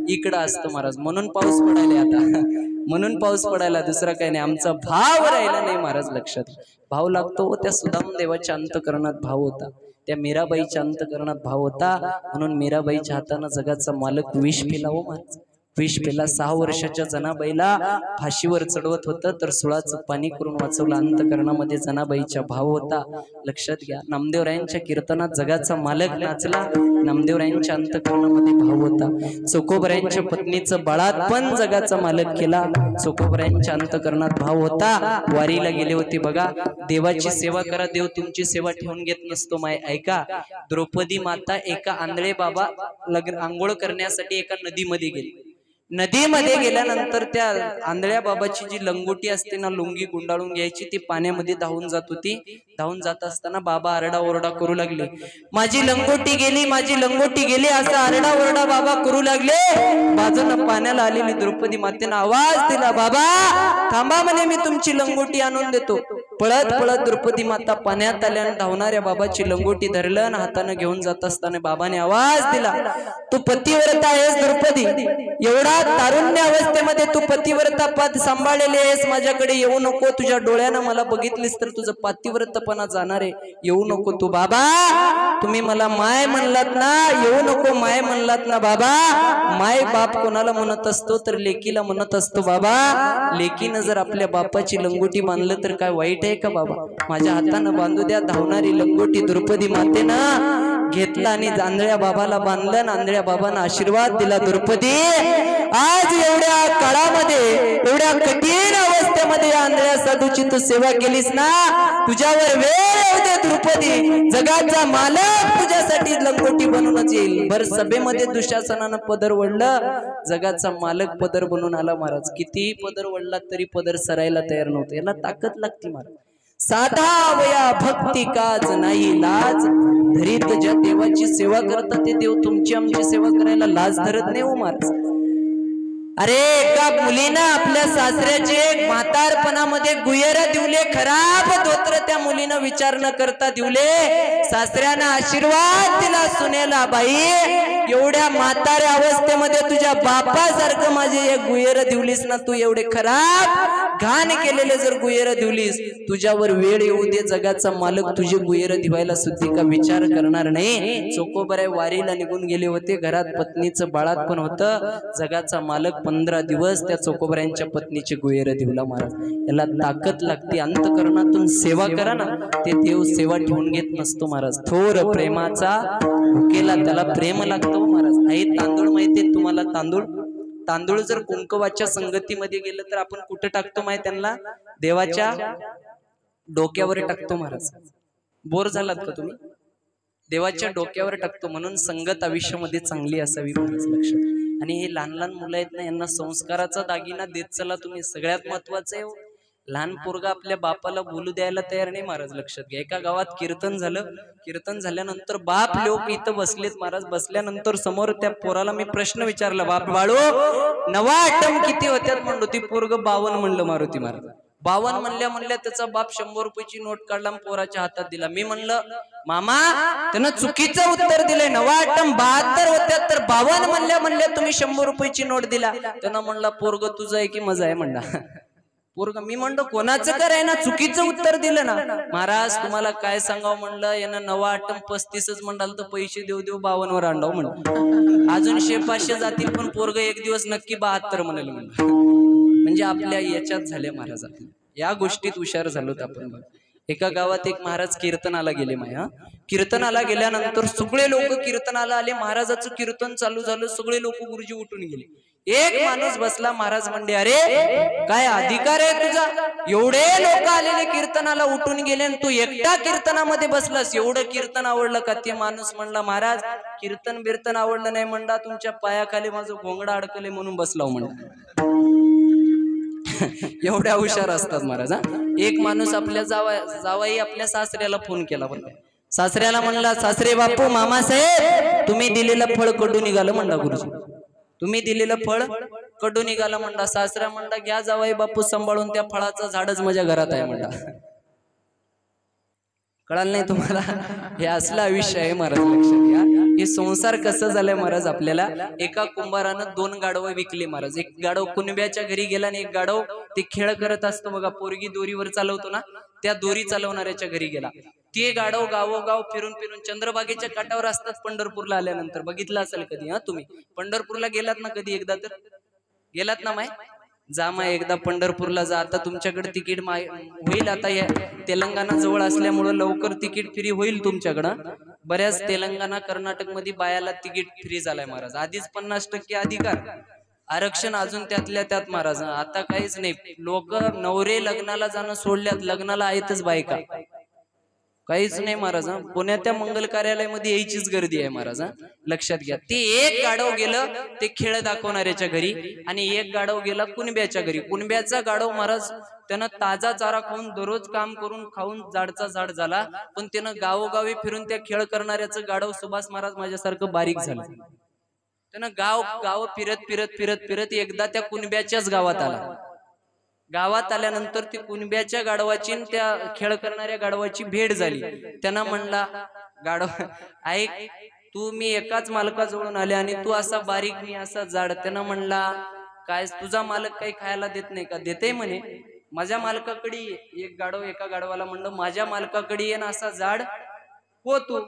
इकडं असतं महाराज. म्हणून पाऊस पडायला आता, म्हणून पाऊस पडायला, दुसरा काही नाही. आमचा भाव राहिला नाही महाराज, लक्षात. भाव लागतो. त्या सुदाम देवाच्या अंतकरणात भाव होता, त्या मीराबाईच्या अंतकरणात भाव होता. म्हणून मीराबाईच्या हातानं जगाचा मालक विष पिला हो महाराज. विष पिला. 6 वर्षाच्या जनाबाईला फाशीवर चढवत होतं तर सुळाचं पाणी करून वाचवलं. अंतकरणामध्ये जनाबाईचा भाव होता, लक्षात घ्या. नामदेवरायांच्या कीर्तनात जगाचा मालक नाचला, नामदेवरायांच्या अंतकरणामध्ये भाव होता. चोखोबरायांच्या पत्नीचं बाळात पण जगाचा मालक केला, चोखोबरायांच्या अंतकरणात भाव होता. वारीला गेले होते बघा. देवाची सेवा करा, देव तुमची सेवा ठेवून घेत नसतो. माय ऐका, द्रौपदी माता एका आंधळे बाबा आंघोळ करण्यासाठी एका नदीमध्ये गेली. नदीमध्ये गेल्यानंतर त्या आंधळ्या बाबाची जी लंगोटी असते ना, लुंगी गुंडाळून घ्यायची, ती पाण्यामध्ये धावून जात होती. धावून जात असताना बाबा आरडाओरडा करू लागले, माझी लंगोटी गेली, माझी लंगोटी गेली, असा आरडाओरडा बाबा करू लागले. बाजूला पाण्याला आलेली द्रौपदी मातेनं आवाज दिला, बाबा थांबा म्हणे, मी तुमची लंगोटी आणून देतो. पळत पळत द्रौपदी माता पाण्यात आल्या आणि धावणाऱ्या बाबाची लंगोटी धरलं आणि हाताने घेऊन जात असताना बाबाने आवाज दिला, तू पतिव्रता आहेस द्रौपदी, एवढा तारुण्य अवस्थेमध्ये तू पतिव्रता पद सांभाळलेली आहेस, माझ्याकडे येऊ नको, तुझ्या डोळ्यानं मला बघितलीस तर तुझं पतिव्रतपणा जाणार आहे, येऊ नको तू बाबा, तुम्ही मला माय म्हणलात ना, येऊ नको माय म्हणलात ना बाबा, माय बाप कोणाला म्हणत असतो तर लेकीला म्हणत असतो बाबा, लेकीनं जर आपल्या बापाची लंगोटी बांधलं तर काय वाईट आहे का बाबा, माझ्या हातानं बांधू द्या. धावणारी लंगोटी द्रौपदी मातेनं घेतला आणि आंधळ्या बाबाला बांधलं, आंधळ्या बाबांना आशीर्वाद दिला. द्रौपदी आज एवढ्या काळामध्ये, एवढ्या कठीण अवस्थेमध्ये आंधळ्या साधूची तू सेवा केलीस ना, तुझ्यावर वेळ येऊ दे द्रौपदी, जगाचा मालक तुझ्यासाठी लंगोटी बनूनच येईल. भर सभेमध्ये दुःशासनानं पदर वळलं, जगाचा मालक पदर बनून आला. महाराज कितीही पदर वळला तरी पदर सरायला तयार नव्हते, याला ताकद लागते महाराज. साधा वया भक्ती काज नाही लाज धरीत, ज्या देवाची सेवा करता ते देव तुमची आमची सेवा करायला लाज धरत नाही हो महाराज. अरे एका मुलीनं आपल्या सासऱ्याचे म्हातारपणामध्ये गुयर दिवले, खराब धोत्र त्या मुलीनं विचार न करता दिवले, सासऱ्यानं आशीर्वाद दिला सुनेला, बाई एवढ्या म्हाताऱ्या अवस्थेमध्ये तुझ्या बापासारखं माझे एक गुयर दिवलीस ना, तू एवढे खराब घाण केलेले जर गुयर दिवलीस, तुझ्यावर वेळ येऊ दे, जगाचा मालक तुझे गुयर दिवायला सुद्धा का विचार करणार नाही. चोकोबराय वारीला निघून गेले होते, घरात पत्नीचं बाळात पण होतं, जगाचा मालक 15 दिवस त्या चोकोबऱ्यांच्या पत्नीचे गुयर दिवला. महाराज याला ताकद लागते, अंतकरणातून सेवा करा ना, ते देव सेवा ठेवून घेत नसतो महाराज. थोर प्रेमाचा भुकेला त्याला प्रेम लागतो महाराज. आई तांदूळ माहितीये तुम्हाला, तांदूळ जर कुंकवाच्या संगतीमध्ये गेलं तर आपण कुठे टाकतो माहिती त्यांना, देवाच्या डोक्यावर टाकतो महाराज. बोर झालात का तुम्ही, देवाच्या डोक्यावर टाकतो. म्हणून संगत आयुष्यामध्ये चांगली असावी महाराज, लक्षात. आणि हे लहान लहान मुलं आहेत ना, यांना संस्काराचा दागिना देत चला तुम्ही, सगळ्यात महत्वाचं आहे. लहान पोरगा आपल्या बापाला बोलू द्यायला तयार नाही महाराज, लक्षात घ्या. एका गावात कीर्तन झालं, कीर्तन झाल्यानंतर बाप लोक इथं बसलेत महाराज. बसल्यानंतर समोर त्या पोराला मी प्रश्न विचारला, बाप बाळू नवा आटम किती होत्यात म्हणलो, ती पोरग 52 म्हणलं मारुती महाराज. 52 म्हणल्या त्याचा बाप 100 रुपयाची नोट काढला, पोराच्या हातात दिला. मी म्हणलं मामा त्यानं चुकीचं उत्तर दिलंय, नवा आटम 72 होत्यात तर 52 म्हणल्या तुम्ही 100 रुपयाची नोट दिला. त्यानं म्हणला पोरग तुझं आहे की मजा आहे म्हणला. पोरग मी म्हणतो कोणाचं कराय ना, चुकीचं उत्तर दिलं ना. महाराज तुम्हाला काय सांगावं म्हणलं, यानं नवा आटम 35च म्हणाल तर पैसे देऊ 52 वर आणलं म्हणलं. अजून 100-500 जातील पण पोरग एक दिवस नक्की 72 म्हणाल म्हणलं. म्हणजे आपल्या याच्यात झाले महाराज, या गोष्टीत हुशार झालोत आपण. एका गावात एक महाराज कीर्तनाला गेले. माया कीर्तनाला गेल्यानंतर सगळे लोक कीर्तनाला आले, महाराजाचं कीर्तन चालू झालं, सगळे लोक गुरुजी उठून गेले. एक माणूस बसला, महाराज म्हणले अरे काय अधिकार आहे तुझा, एवढे लोक आलेले कीर्तनाला उठून गेले आणि तू एकटा कीर्तनामध्ये बसलास, एवढं कीर्तन आवडलं का? ते माणूस म्हणला महाराज कीर्तन बिर्तन आवडलं नाही म्हणला, तुमच्या पायाखाली माझं घोंगडा अडकले म्हणून बसलाव म्हणला. एवढ्या हुशार असतात महाराज. एक माणूस आपल्या जावाई आपल्या सासऱ्याला फोन केला, बरं सासऱ्याला म्हणला सासरे बापू मामासाहेब तुम्ही दिलेलं फळ कडून निघालं म्हणला, गुरुजी तुम्ही दिलेलं फळ कडून निघालं म्हणला. सासरा म्हणला घ्या जावाई बापू सांभाळून, त्या फळाचं झाडच माझ्या घरात आहे म्हणला. कळाल नाही तुम्हाला, हे असलं आयुष्य आहे महाराज, लक्षात घ्या. हे संसार कसं झालंय महाराज आपल्याला. एका कुंभारानं 2 गाढवं विकली महाराज. एक गाढव कुणब्याच्या घरी गेला आणि एक गाढव ते खेळ करत असतो बघा, पोरगी दोरीवर चालवतो ना, त्या दोरी चालवणाऱ्याच्या घरी गेला. ते गाढव गावोगाव फिरून फिरून चंद्रभागेच्या काठावर असतात पंढरपूरला आल्यानंतर, बघितलं असेल कधी. तुम्ही पंढरपूरला गेलात ना कधी, एकदा तर गेलात ना माय, जा माय एकदा पंढरपूरला जा. आता तुमच्याकडे तिकीट होईल, आता या तेलंगणा जवळ असल्यामुळं लवकर तिकीट फ्री होईल तुमच्याकडं. बऱ्याच तेलंगणा कर्नाटक मध्ये बायाला तिकीट फ्री झालाय महाराज. आधीच 50% अधिकार आरक्षण, अजून त्यातल्या त्यात महाराज आता काहीच नाही. लोक नवरे लग्नाला जाणं सोडल्यात, लग्नाला आहेतच बायका, काहीच नाही महाराज. पुण्याच्या मंगल कार्यालयामध्ये यायचीच गर्दी आहे महाराज, लक्षात घ्या. ते एक गाढव गेलं ते खेळ दाखवणाऱ्याच्या घरी आणि एक गाढव गेला कुणब्याच्या घरी. कुणब्याचा गाढव महाराज त्यानं ताजा चारा खाऊन दररोज काम करून खाऊन जाडचा जाड झाला, पण त्यानं गावोगावी फिरून त्या खेळ करणाऱ्याचं गाढव सुभाष महाराज माझ्यासारखं बारीक झालं. त्यानं गाव फिरत फिरत फिरत फिरत एकदा त्या कुणब्याच्याच गावात आला. गावात आल्यानंतर ती कुणब्याच्या गाढवाची त्या खेळ करणाऱ्या गाढवाची भेट झाली. त्यांना म्हणला, गाढव ऐक, तू मी एकाच मालकाजवळून आले आणि तू असा बारीक मी असा जाड. त्यांना म्हणला, काय तुझा मालक काही खायला देत नाही का? देते म्हणे. माझ्या मालकाकडे एक गाढव एका गाढवाला म्हणलं, माझ्या मालकाकडे ये ना असा जाड हो तू.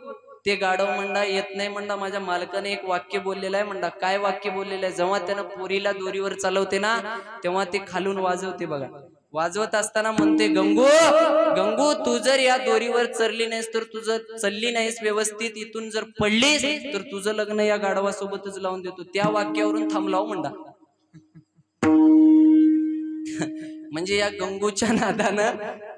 ते गाढव म्हणला, येत नाही म्हणला. माझ्या मालकाने एक वाक्य बोललेलं आहे म्हणला. काय वाक्य बोललेलं आहे? जेव्हा त्यानं पोरीला दोरीवर चालवते ना तेव्हा ते खालून वाजवते बघा. वाजवत असताना म्हणते, गंगू गंगू, तू जर या दोरीवर चरली नाहीस तर तुझं चालली नाहीस व्यवस्थित, इथून जर पडलीस तर तुझं लग्न या गाढवासोबतच लावून देतो. त्या वाक्यावरून थांबलाव म्हणला. म्हणजे या गंगूच्या नादानं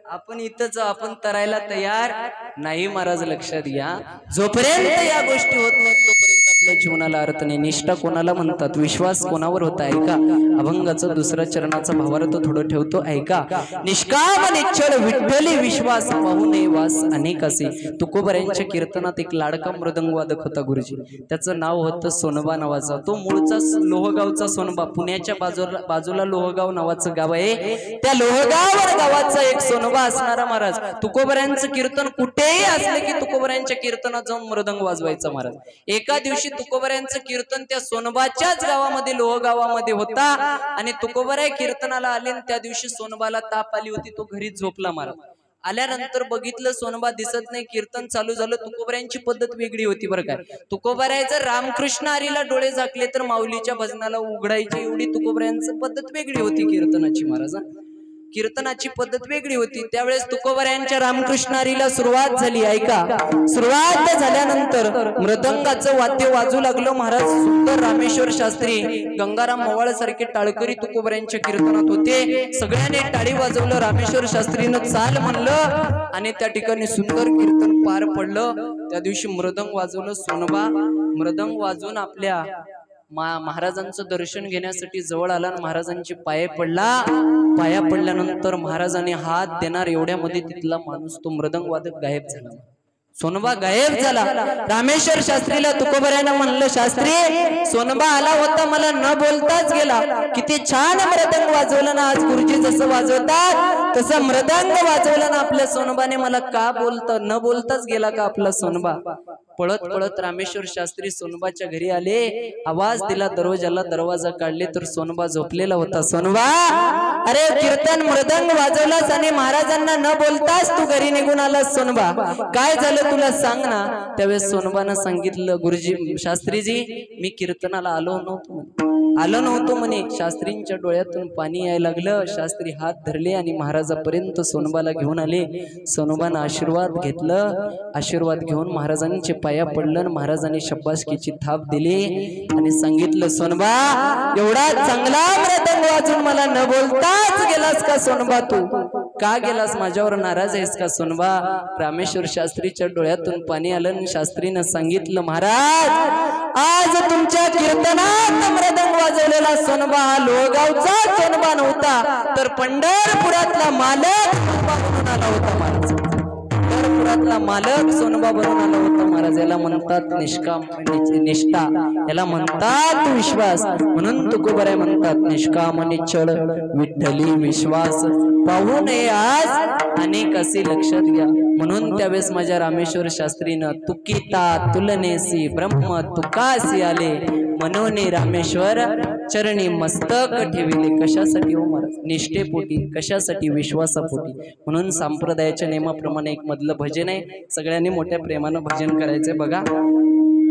आपण इथंच आपण तरायला तयार नाही. महाराज लक्षात घ्या, जोपर्यंत या गोष्टी होत नाहीत तोपर्यंत आपल्या जीवनाला अर्थ नाही. निष्ठा कोणाला म्हणतात? विश्वास कोणावर होता? ऐका, अभंगाचं दुसऱ्या चरणाचा भावार्थ थोडं ठेवतो, ऐका. निष्काम निश्चळ विठ्ठली विश्वास, पाहू नये वास अनेकासे. तुकोबऱ्यांच्या कीर्तनात एक लाडका मृदंगवादक होता गुरुजी. त्याचं नाव होतं सोनबा नावाचा. तो मूळचा लोहगावचा सोनबा. पुण्याच्या बाजूला लोहगाव नावाचं गाव आहे. त्या लोहगाव गावाचा एक सोनबा असणारा महाराज. तुकोबऱ्यांचं कीर्तन कुठेही असले की तुकोबऱ्यांच्या कीर्तनात जाऊन मृदंग वाजवायचा महाराज. एका दिवशी तुकोबऱ्यांचं कीर्तन त्या सोनबाच्याच गावामध्ये लोहगावामध्ये होता आणि तुकोबराय कीर्तनाला आले. त्या दिवशी सोनबाला ताप आली होती. तो घरीच झोपला महाराज. आल्यानंतर बघितलं सोनबा दिसत नाही. कीर्तन चालू झालं. तुकोबऱ्यांची पद्धत वेगळी होती बरं काय. तुकोबराय जर रामकृष्ण हरीला डोळे झाकले तर माऊलीच्या भजनाला उघडायची, एवढी तुकोबऱ्यांची पद्धत वेगळी होती कीर्तनाची महाराज. कीर्तनाची पद्धत वेगळी होती. त्यावेळेस तुकोबऱ्यांच्या रामकृष्ण हरीला सुरुवात झाली. ऐका, सुरुवात झाल्यानंतर मृदंगाचं वाद्य वाजू लागलं महाराज. सुंदर रामेश्वर शास्त्री, गंगाराम मवाळ सारखे टाळकरी तुकोबऱ्यांच्या कीर्तनात होते. सगळ्यांनी टाळी वाजवलं. रामेश्वर शास्त्रीनं चाल म्हणलं आणि त्या ठिकाणी सुंदर कीर्तन पार पडलं. त्या दिवशी मृदंग वाजवलं सोनबा. मृदंग वाजून आपल्या महाराजांचं दर्शन घेण्यासाठी जवळ आला. महाराजांचे पाय पडला. पाया पडल्यानंतर महाराजांनी हात देणार एवढ्यामध्ये तिथला माणूस, तो मृदंग वादक गायब झाला. सोनबा गायब झाला. रामेश्वर शास्त्रीला तुकोबऱ्यानं म्हणलं, शास्त्री, सोनबा आला होता, मला न बोलताच गेला. किती छान मृदंग वाजवलं ना आज. गुरुजी जसं वाजवतात तसं मृदंग वाजवलं ना आपल्या सोनबाने. मला का न बोलताच गेला का आपला सोनबा? पळत पळत रामेश्वर शास्त्री सोनबाच्या घरी आले. आवाज दिला दरवाजाला. दरवाजा काढले तर सोनबा झोपलेला होता. सोनबा, अरे कीर्तन मृदंग वाजवलास आणि महाराजांना न बोलताच तू घरी निघून आलास. सोनबा, काय झालं तुला सांग ना. त्यावेळेस सोनबानं सांगितलं, गुरुजी, शास्त्रीजी, मी कीर्तनाला आलो नव्हतो म्हणे. शास्त्रींच्या डोळ्यातून पाणी यायला लागलं. शास्त्री हात धरले आणि महाराजापर्यंत सोनबाला घेऊन आले. सोनबानं आशीर्वाद घेतलं. आशीर्वाद घेऊन महाराजांचे पाया पडलं. महाराजांनी शब्बासकीची थाप दिली आणि सांगितलं, सोनबा, एवढा चांगला मृदंग वाजून मला न बोलताच गेलास का सोनबा? तू का गेलास? माझ्यावर नाराज आहेस का सोनबा? रामेश्वर शास्त्रीच्या डोळ्यातून पाणी आलं. शास्त्रीनं सांगितलं, महाराज, आज तुमच्या कीर्तनात मृदंग वाजवलेला सोनबा हा लोहगावचा सोनबा नव्हता, तर पंढरपुरातला मालक सोनबा बनून आला होता महाराज. पंढरपुरातला मालक सोनबा बनून आला होता महाराज. याला म्हणतात निष्काम निष्ठा, याला म्हणतात विश्वास. म्हणून तुकोबराय म्हणतात, निष्काम निश्चळ विठ्ठली विश्वास, पाहू नये आज अनेक असे. लक्षात घ्या. म्हणून त्यावेळेस माझ्या रामेश्वर शास्त्रीनं तुकिता तुलनेसी ब्रह्म तुकासी आले, मनोने रामेश्वर चरणी मस्तक ठेविले. कशासाठी हो महाराज? निष्ठेपोटी. कशासाठी? विश्वासापोटी. म्हणून संप्रदायाच्या नियमाप्रमाणे एक मधलं भजन आहे. सगळ्यांनी मोठ्या प्रेमानं भजन करायचंय. बघा,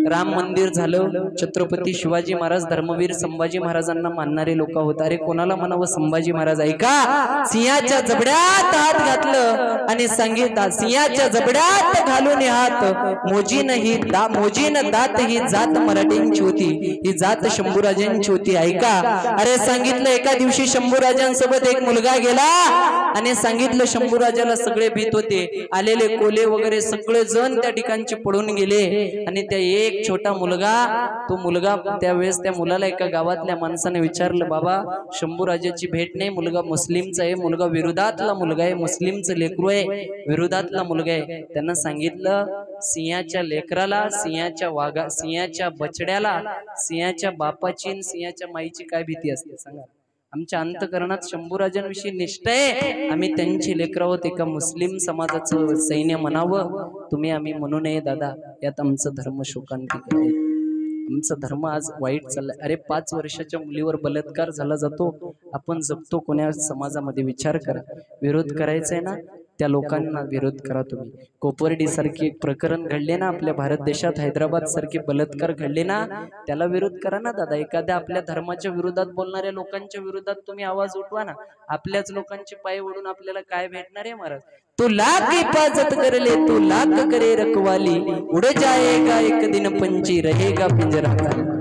राम मंदिर झालं. छत्रपती शिवाजी महाराज धर्मवीर संभाजी महाराजांना मानणारे लोक होते. अरे कोणाला म्हणावं? संभाजी महाराज. ऐका, सिंहाच्या जबड्यात हात घातलं आणि सांगितलं, सिंहाच्या जबड्यात घालून हात मोजीन दात ही जात मराठ्यांची होती, ही जात शंभूराजांची होती. ऐका, अरे सांगितलं, एका दिवशी शंभूराजांसोबत एक मुलगा गेला आणि सांगितलं, शंभूराजाला सगळे भीत होते. आलेले कोले वगैरे सगळे जण त्या ठिकाणचे पडून गेले आणि त्या एक छोटा मुलगा, तो मुलगा, त्यावेळेस त्या मुलाला एका गावातल्या माणसाने विचारलं, बाबा, शंभूराजाची भेट नाही, मुलगा मुस्लिमचा आहे, मुलगा विरोधातला मुलगा आहे, मुस्लिमचं लेकरू आहे, विरोधातला मुलगा आहे. त्यांना सांगितलं, सिंहाच्या लेकराला, सिंहाच्या बछड्याला, सिंहाच्या बापाची आणि सिंहाच्या माईची काय भीती असते सांगा? आमच्या अंतकरणात शंभूराजांविषयी निष्ठा आहे. आम्ही त्यांची लेकर आहोत. एका मुस्लिम समाजाचं सैन्य म्हणावं तुम्ही आम्ही म्हणू नये दादा. यात आमचं धर्म शोकांतिक आहे. आमचा धर्म आज वाईट चाललाय. अरे 5 वर्षाच्या मुलीवर बलात्कार झाला जातो, आपण जगतो कोण्या समाजामध्ये? विचार करा. विरोध करायचा आहे ना, त्या लोकांना विरोध करा तुम्ही. कोपर्डी सारखे एक प्रकरण घडले ना आपल्या भारत देशात, हैदराबाद सारखे बलात्कार घडले ना, त्याला विरोध करा ना दादा. एखाद्या आपल्या धर्माच्या विरोधात बोलणाऱ्या लोकांच्या विरोधात तुम्ही आवाज उठवा ना. आपल्याच लोकांचे पाय ओढून आपल्याला काय भेटणार आहे महाराज? तू लाख हिफाजत कर ले, तू लाख करे रखवाली, उड़ जाएगा एक दिन पंछी रहेगा पिंजरा खाली.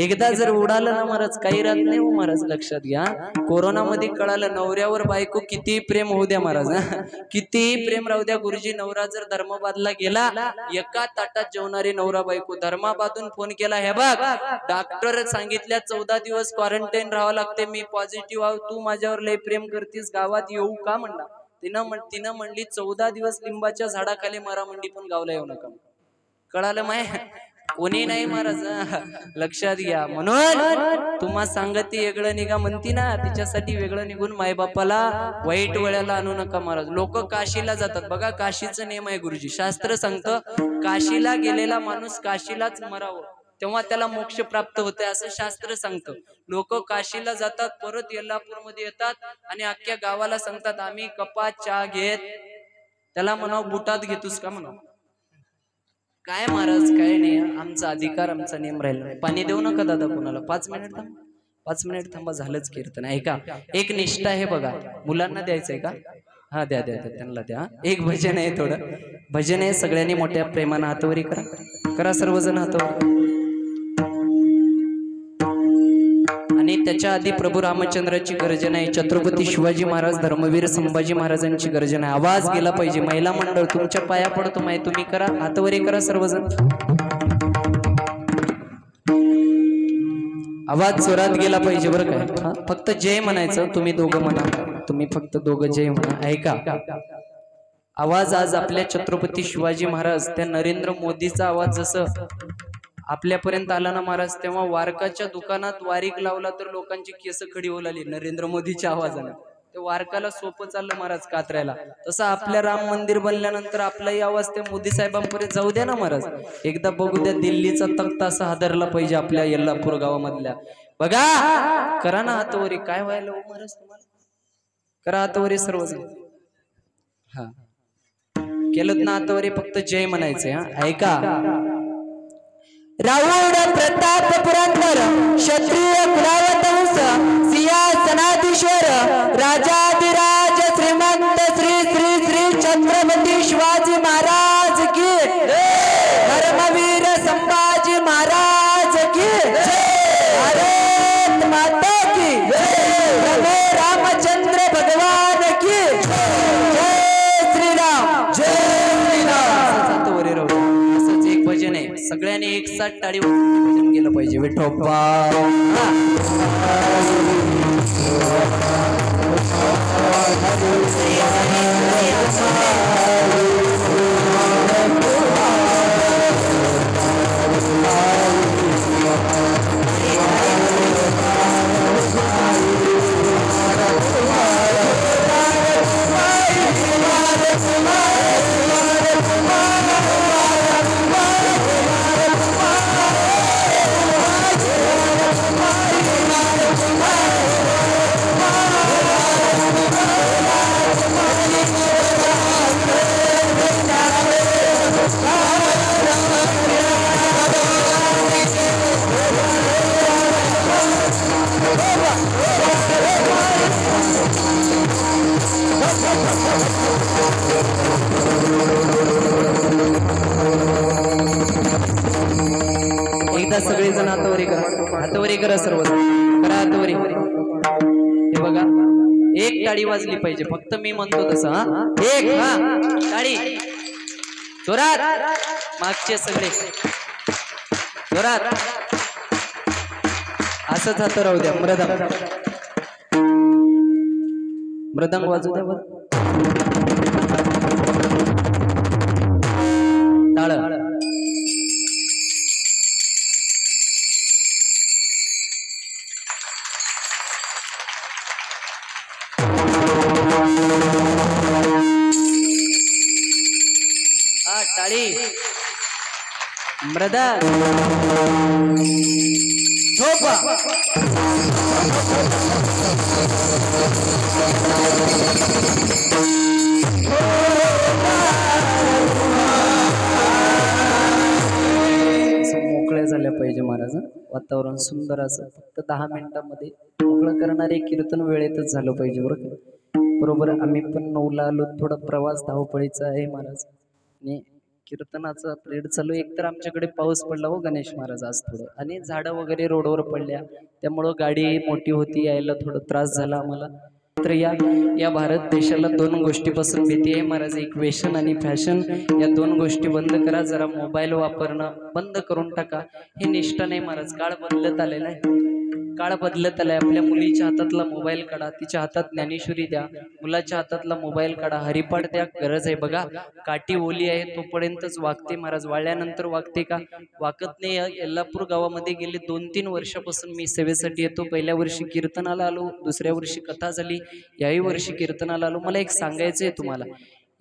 एकदा जर उडालं ना महाराज काही राहत नाही हो महाराज. लक्षात घ्या. कोरोनामध्ये कळालं नवऱ्यावर बायको किती प्रेम होऊ द्या महाराज, किती प्रेम राहू द्या गुरुजी. नवरा जर धर्माबादला गेला, एका ताटात जेवणारी नवरा बायको, धर्माबादून फोन केला, हे बघ डॉक्टर सांगितल्या 14 दिवस क्वारंटाईन राहावं लागते, मी पॉझिटिव्ह आहो, तू माझ्यावर लय प्रेम करतीस, गावात येऊ का म्हणला. तिनं म्हणली 14 दिवस लिंबाच्या झाडाखाली मरा मंडी, पण गावला येऊ नका. कळालं माय? कोणी नाही महाराज. लक्षात घ्या. म्हणून तुम्हा सांगती वेगळं निघा म्हणती ना, तिच्यासाठी वेगळं निघून मायबापाला वाईट वेळेला आणू नका महाराज. लोक काशीला जातात बघा, काशीचं नियम आहे गुरुजी. शास्त्र सांगतं काशीला गेलेला माणूस काशीलाच मरावं, तेव्हा त्याला मोक्ष प्राप्त होते असं शास्त्र सांगतं. लोक काशीला जातात, परत येल्लापूर मध्ये येतात आणि अख्ख्या गावाला सांगतात आम्ही कपात चहा घेत. त्याला म्हणावं बुटात घेतोस का म्हणावं. काय महाराज काय नाही, आमचा अधिकार आमचा नियम राहिला. पाणी देऊ नका दादा कोणाला. 5 मिनिट थांब, 5 मिनिट थांबा, झालंच कीर्तन. ऐका, एक निष्ठा आहे बघा. मुलांना द्यायचंय का? हा द्या द्या द्या, त्यांना द्या. एक भजन आहे, थोडं भजन आहे. सगळ्यांनी मोठ्या प्रेमानं हातवरी करा, करा सर्वजण हातवरी. आणि त्याच्या आधी प्रभू रामचंद्राची गर्जना आहे, छत्रपती शिवाजी महाराज, धर्मवीर संभाजी महाराजांची गर्जना आहे. आवाज गेला पाहिजे. महिला मंडळ तुमच्या पाया पडतो माय, तुम्ही करा हातवरी करा सर्वजण. आवाज जोरात गेला पाहिजे बरं काय. फक्त जय म्हणायचं, तुम्ही दोघं म्हणा, तुम्ही फक्त दोघं जय म्हणा. ऐका, आवाज आज आपल्या छत्रपती शिवाजी महाराज, त्या नरेंद्र मोदीचा आवाज जसं आपल्यापर्यंत आला ना महाराज, तेव्हा वारकाच्या दुकानात वारीक लावला तर लोकांची केस खडी होऊ लागली नरेंद्र मोदीच्या आवाजाने. ते वारकाला सोपं चाललं महाराज कात्र्याला. तसं आपल्या राम मंदिर बनल्यानंतर आपलाही आवाज त्या मोदी साहेबांपर्यंत जाऊ द्या ना महाराज. एकदा बघू द्या दिल्लीचा तख्त असा हादरला पाहिजे आपल्या येल्लापूर गावामधल्या. बघा, करा ना हातवरी. काय व्हायला हो महाराज तुम्हाला? करा हातवरी सर्वजण. हा केलं ना हातवरी, फक्त जय म्हणायचंय. हा ऐका, राऊड प्रताप पुरंदर, क्षत्रिय कुलावतंस, सिंहासनाधीश्वर, राजाधिराज श्रीमंत श्री श्री श्री छत्रपती शिवाजी महाराज की, धर्मवीर संभाजी महाराज की, भारत माता की, प्रभू रामचंद्र भगवान की, जय श्रीराम, जय श्रीराम. असंच एक भजन आहे, सगळ्यांनी एक साथ टाळी भजन केलं पाहिजे. विठोबा एकदा सगळेजण हातवरी करा, हातवरी करा सर्वजण, करा हातवरी. हे बघा, एक टाळी वाजली पाहिजे, फक्त मी म्हणतो तसं. हा एक, हा टाळी जोरात, मागचे सगळे जोरात. असंच हात राहू द्या. मृदंग वाजू द्या बरं. टाळ. टाळी ब्रदर ठोपा मोकळे झाले पाहिजे महाराज. वातावरण सुंदर असं फक्त 10 मिनिटांमध्ये मोकळं करणारे कीर्तन वेळेतच झालं पाहिजे बरं. बरोबर आम्ही पण 9ला आलो. थोडा प्रवास धावपळीचा आहे महाराज आणि कीर्तनाचा पिरियड चालू. एकतर आमच्याकडे पाऊस पडला हो गणेश महाराज आज थोडं, आणि झाडं वगैरे रोडवर पडल्या त्यामुळं गाडी मोठी होती, यायला थोडं त्रास झाला आम्हाला. तर या भारत देशाला 2 गोष्टीपासून भीती आहे महाराज, एक व्यसन आणि फॅशन. या 2 गोष्टी बंद करा. जरा मोबाईल वापरणं बंद करून टाका. हे निष्ठा नाही महाराज. काळ बदलत आलेला आहे, काळ बदलत आलाय. आपल्या मुलीच्या हातातला मोबाईल काढा, तिच्या हातात ज्ञानेश्वरी द्या, मुलाच्या हातातला मोबाईल काढा, हरिपाठ द्या. गरज आहे बघा. काठी ओली आहे तोपर्यंतच वागते महाराज, वाळल्यानंतर वागते का? वाकत नाही. यल्लापूर गावामध्ये गेले 2-3 वर्षापासून मी सेवेसाठी येतो. पहिल्या वर्षी कीर्तनाला आलो, दुसऱ्या वर्षी कथा झाली, याही वर्षी कीर्तनाला आलो. मला एक सांगायचंय तुम्हाला,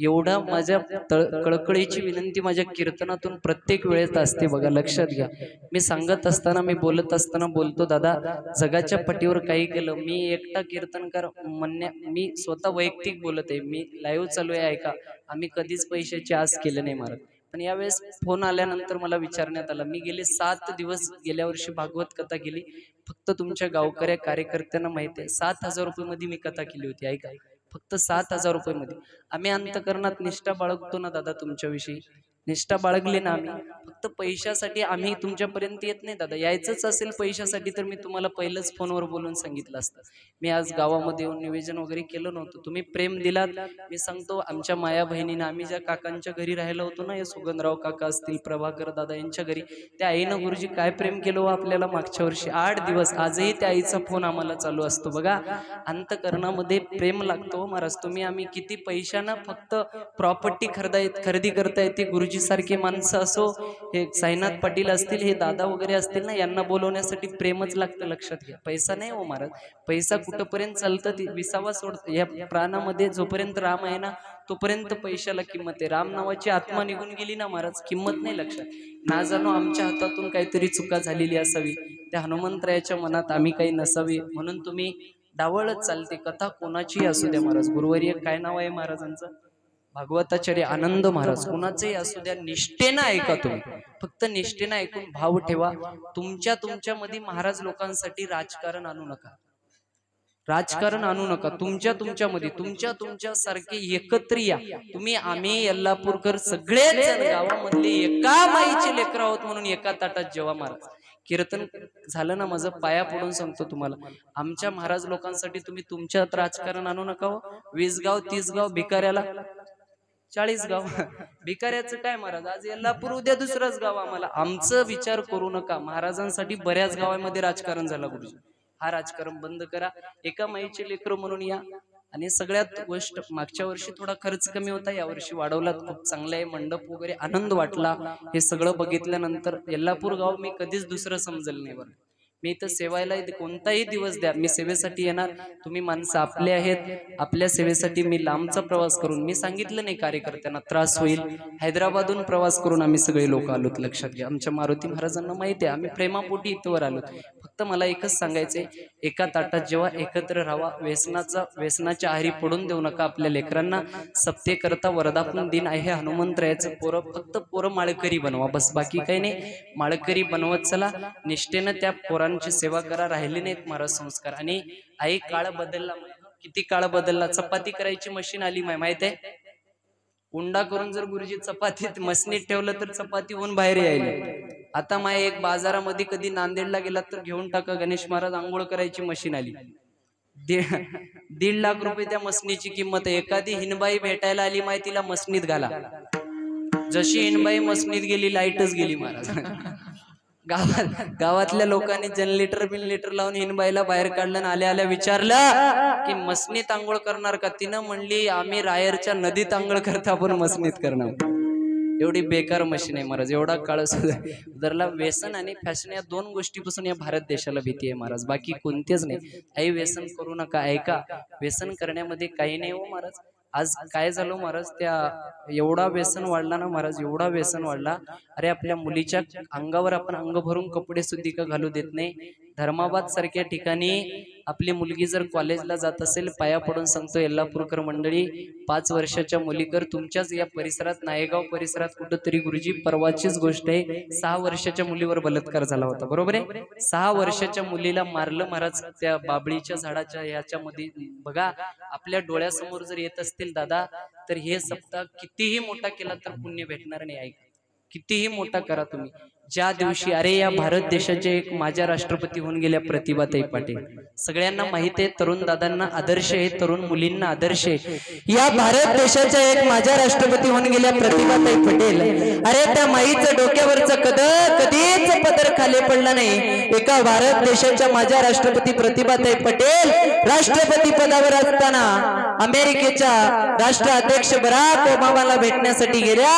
एवढा माझ्या कळकळीची विनंती माझ्या कीर्तनातून प्रत्येक वेळेस असते बघा. लक्षात घ्या. मी सांगत असताना, मी बोलत असताना बोलतो, दादा जगाच्या पटीवर काही केलं, मी एकटा कीर्तनकार मी स्वतः वैयक्तिक बोलत आहे, मी लाईव्ह चालू आहे ऐका, आम्ही कधीच पैशाची आस केलं नाही महाराज. पण यावेळेस फोन आल्यानंतर मला विचारण्यात आलं, मी गेले 7 दिवस गेल्या वर्षी भागवत कथा केली, फक्त तुमच्या गावकऱ्या कार्यकर्त्यांना माहिती आहे 7,000 रुपये मध्ये मी कथा केली होती ऐका, फक्त 7,000 रुपये मध्ये. आम्ही अंतकरणात निष्ठा बाळगतो ना दादा, तुमच्याविषयी निष्ठा बाळगली ना आम्ही. फक्त पैशासाठी आम्ही तुमच्यापर्यंत येत नाही दादा. यायचंच असेल पैशासाठी तर मी तुम्हाला पहिलंच फोनवर बोलून सांगितलं असतं. मी आज गावामध्ये येऊन निवेदन वगैरे केलं नव्हतं, तुम्ही प्रेम दिलात. मी सांगतो आमच्या माया बहिणीनं, आम्ही ज्या काकांच्या घरी राहिलो होतो ना, हे सुगंधराव काका असतील, प्रभाकर दादा यांच्या घरी, त्या आईनं गुरुजी काय प्रेम केलं हो आपल्याला मागच्या वर्षी 8 दिवस. आजही त्या आईचा फोन आम्हाला चालू असतो बघा. अंतकरणामध्ये प्रेम लागतो महाराज. तुम्ही आम्ही किती पैशानं फक्त प्रॉपर्टी खरेदी करता येते. गुरुजी सारखे माणसं असो, हे साईनाथ पाटील असतील, हे दादा वगैरे असतील ना, यांना बोलवण्यासाठी प्रेमच लागतं. लक्षात घ्या. पैसा नाही हो महाराज. पैसा कुठपर्यंत चालतं ते विसावा सोडतं. या प्राणामध्ये जोपर्यंत राम आहे ना तोपर्यंत पैशाला किंमत आहे. राम नावाची आत्मा निघून गेली ना महाराज, किंमत नाही. लक्षात ना जाणो आमच्या हातातून काहीतरी चुका झालेली असावी, त्या हनुमंतरायाच्या मनात आम्ही काही नसावी म्हणून तुम्ही डावळत चालते. कथा कोणाची असू द्या महाराज. गुरुवर्य काय नाव आहे महाराजांचं? भागवताचार्य आनंद महाराज. कुणाचंही असू द्या, निष्ठेनं ऐका तुम्ही. फक्त निष्ठेनं ऐकून भाव ठेवा. तुमच्यामध्ये महाराज लोकांसाठी राजकारण आणू नका. राजकारण आणू नका. तुमच्यामध्ये तुमच्या सारखे एकत्र या. तुम्ही आम्ही यल्लापूरकर सगळेच गावामधले एका माईचे लेकर आहोत म्हणून एका ताटात जेवा महाराज. कीर्तन झालं ना माझं, पाया पडून सांगतो तुम्हाला, आमच्या महाराज लोकांसाठी तुम्ही तुमच्यात राजकारण आणू नका हो. 20 गाव 30 गाव भिकाऱ्याला 40 गाव भिकाऱ्याचं काय महाराज. आज यल्लापूर उद्या दुसरंच गाव. आमचं विचार करू नका. महाराजांसाठी बऱ्याच गावांमध्ये राजकारण झालं गुरुजी. हा राजकारण बंद करा. एका माईचे लेकर म्हणून या. आणि सगळ्यात गोष्ट, मागच्या वर्षी थोडा खर्च कमी होता, यावर्षी वाढवला. खूप चांगला आहे. मंडप वगैरे आनंद वाटला. हे सगळं बघितल्यानंतर यल्लापूर गाव मी कधीच दुसरं समजलं नाही बरं. मी इथं सेवायला कोणताही दिवस द्या, मी सेवेसाठी येणार. तुम्ही माणसं आपले आहेत, आपल्या सेवेसाठी मी लांबचा प्रवास करून, मी सांगितलं नाही कार्यकर्त्यांना त्रास होईल, हैदराबादहून प्रवास करून आम्ही सगळे लोक आलोत. लक्षात घ्या. आमच्या मारुती महाराजांना माहिती आहे आम्ही प्रेमापोटी इथवर आलोत. फक्त मला एकच सांगायचंय, एका ताटात जेव्हा एकत्र राहावा. व्यसनाच्या आहारी पडून देऊ नका आपल्या लेकरांना. सत्य करता वरदापन दिन आहे हनुमंतरायाचं. फक्त पोरं माळकरी बनवा बस, बाकी काही नाही. माळकरी बनवत चला, निष्ठेनं त्या पोरांची सेवा करा. राहिले नाहीत महाराज संस्कार. आणि आई काळ बदलला, किती काळ बदलला. चपाती करायची मशीन आली माहित आहे. उंडा करून जर गुरुजी चपातीत मसनीत ठेवलं तर चपाती होऊन बाहेर यायला. आता माय एक बाजारामध्ये कधी नांदेडला गेला तर घेऊन टाका, गणेश महाराज आंघोळ करायची मशीन आली. 1.5 लाख रुपये त्या मसनीची किंमत आहे. एखादी हिनबाई भेटायला आली माय, तिला मसनीत घाला. जशी हिनबाई मसनीत गेली, लाईटच गेली महाराज. गावातल्या लोकांनी जनरेटर लावून हिनबाईला बाहेर काढलं. आल्या आल्या विचारलं की मसनीत आंघोळ करणार का? तिनं म्हणली आम्ही रायरच्या नदीत आंघोळ करता, आपण मसनीत करणार. एवढी बेकार मशीन आहे महाराज. एवढा काळ सुद्धा व्यसन आणि फॅशन या 2 गोष्टीपासून या भारत देशाला भीती आहे महाराज, बाकी कोणतेच नाही. आई व्यसन करू नका. ऐका, व्यसन करण्यामध्ये काही नाही हो महाराज. आज काय झालं महाराज, त्या एवढा व्यसन वाढला ना महाराज, एवढा व्यसन वाढला. अरे आपल्या मुलीच्या अंगावर आपण अंग भरून कपडे सुद्धा घालू देत नाही. धर्माबाद सारख्या ठिकाणी आपली मुलगी जर कॉलेजला जात असेल, पाया पडून सांगतो यल्लापूरकर मंडळी, 5 वर्षाच्या मुलीकर तुमच्याच या परिसरात, नायगाव परिसरात कुठंतरी गुरुजी परवाचीच गोष्ट आहे, 6 वर्षाच्या मुलीवर बलात्कार झाला होता. बरोबर आहे. 6 वर्षाच्या मुलीला मारलं महाराज त्या बाबळीच्या झाडाच्या याच्यामध्ये. बघा आपल्या डोळ्यासमोर जर येत असतील दादा, तर हे सप्ताह कितीही मोठा केला तर पुण्य भेटणार नाही. ऐक, कितीही मोठा करा तुम्ही. ज्या दिवशी, अरे या भारत देशाचे एक माझ्या राष्ट्रपती होऊन गेल्या प्रतिभाताई पाटील, सगळ्यांना माहित आहे, तरुण दादांना आदर्श आहे, तरुण मुलींना आदर्श आहे. या भारत देशाच्या एक माझ्या राष्ट्रपती होऊन गेल्या प्रतिभाताई पटेल, अरे त्या माईचं डोक्यावरचं कधीच पदर खाली पडला नाही. एका भारत देशाच्या माझ्या राष्ट्रपती प्रतिभाताई पटेल राष्ट्रपती पदावर असताना अमेरिकेच्या राष्ट्राध्यक्ष बराक ओबामाला भेटण्यासाठी गेल्या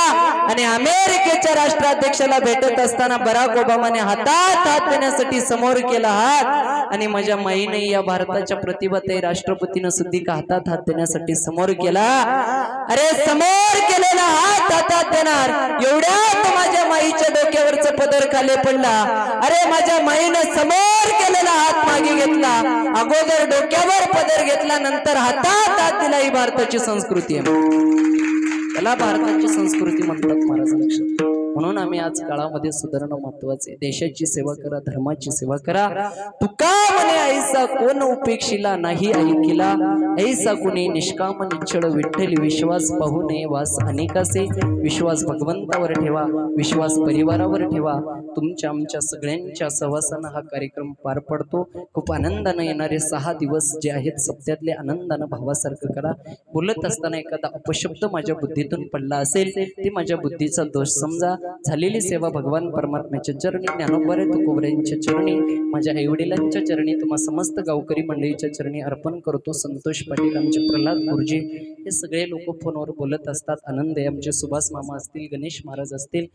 आणि अमेरिकेच्या राष्ट्राध्यक्षाला भेटत असताना बराक ओबामाने हातात हात देण्यासाठी समोर केला हात, आणि माझ्या माईने या भारताच्या प्रतिभाताई राष्ट्रपतीनं सुद्धा हातात हात देण्यासाठी समोर केला. अरे समोर केलेला हात हातात देणार एवढ्यात माझ्या माईच्या डोक्यावरचं पदर खाली पडला. अरे माझ्या माईनं समोर केलेला हात मागे घेतला, अगोदर डोक्यावर पदर घेतला, नंतर हातात हात दिला. ही भारताची संस्कृती आहे, त्याला भारताची संस्कृती म्हणतात महाराज, लक्षात. म्हणून आम्ही आज काळामध्ये सुधारणं महत्वाचे. देशाची सेवा करा, धर्माची सेवा करा. तुका म्हणे ऐसा कोण उपेक्षिला नाही ऐकिला, ऐसा कुणी निष्काम निश्चळ विठ्ठल विश्वास पाहू नये वास अनेकासे. विश्वास भगवंतावर ठेवा, विश्वास परिवारावर ठेवा. तुमच्या आमच्या सगळ्यांच्या सहवासानं हा कार्यक्रम पार पडतो. खूप आनंदानं येणारे 6 दिवस जे आहेत सप्त्यातले आनंदानं भावासारखं करा. बोलत असताना एखादा अपशब्द माझ्या बुद्धीतून पडला असेल, ते माझ्या बुद्धीचा दोष समजा. झालेली सेवा भगवान परमात्म्याच्या चरणी, ज्ञानोबा तुकोबऱ्यांच्या चरणी, माझ्या आईवडिलांच्या चरणी, तुम्हा समस्त गावकरी मंडळीच्या चरणी अर्पण करतो. संतोष पाटील, आमचे प्रल्हाद गुरुजी, हे सगळे लोक फोनवर बोलत असतात. आनंद आहे. आमचे सुभाष मामा असतील, गणेश महाराज असतील,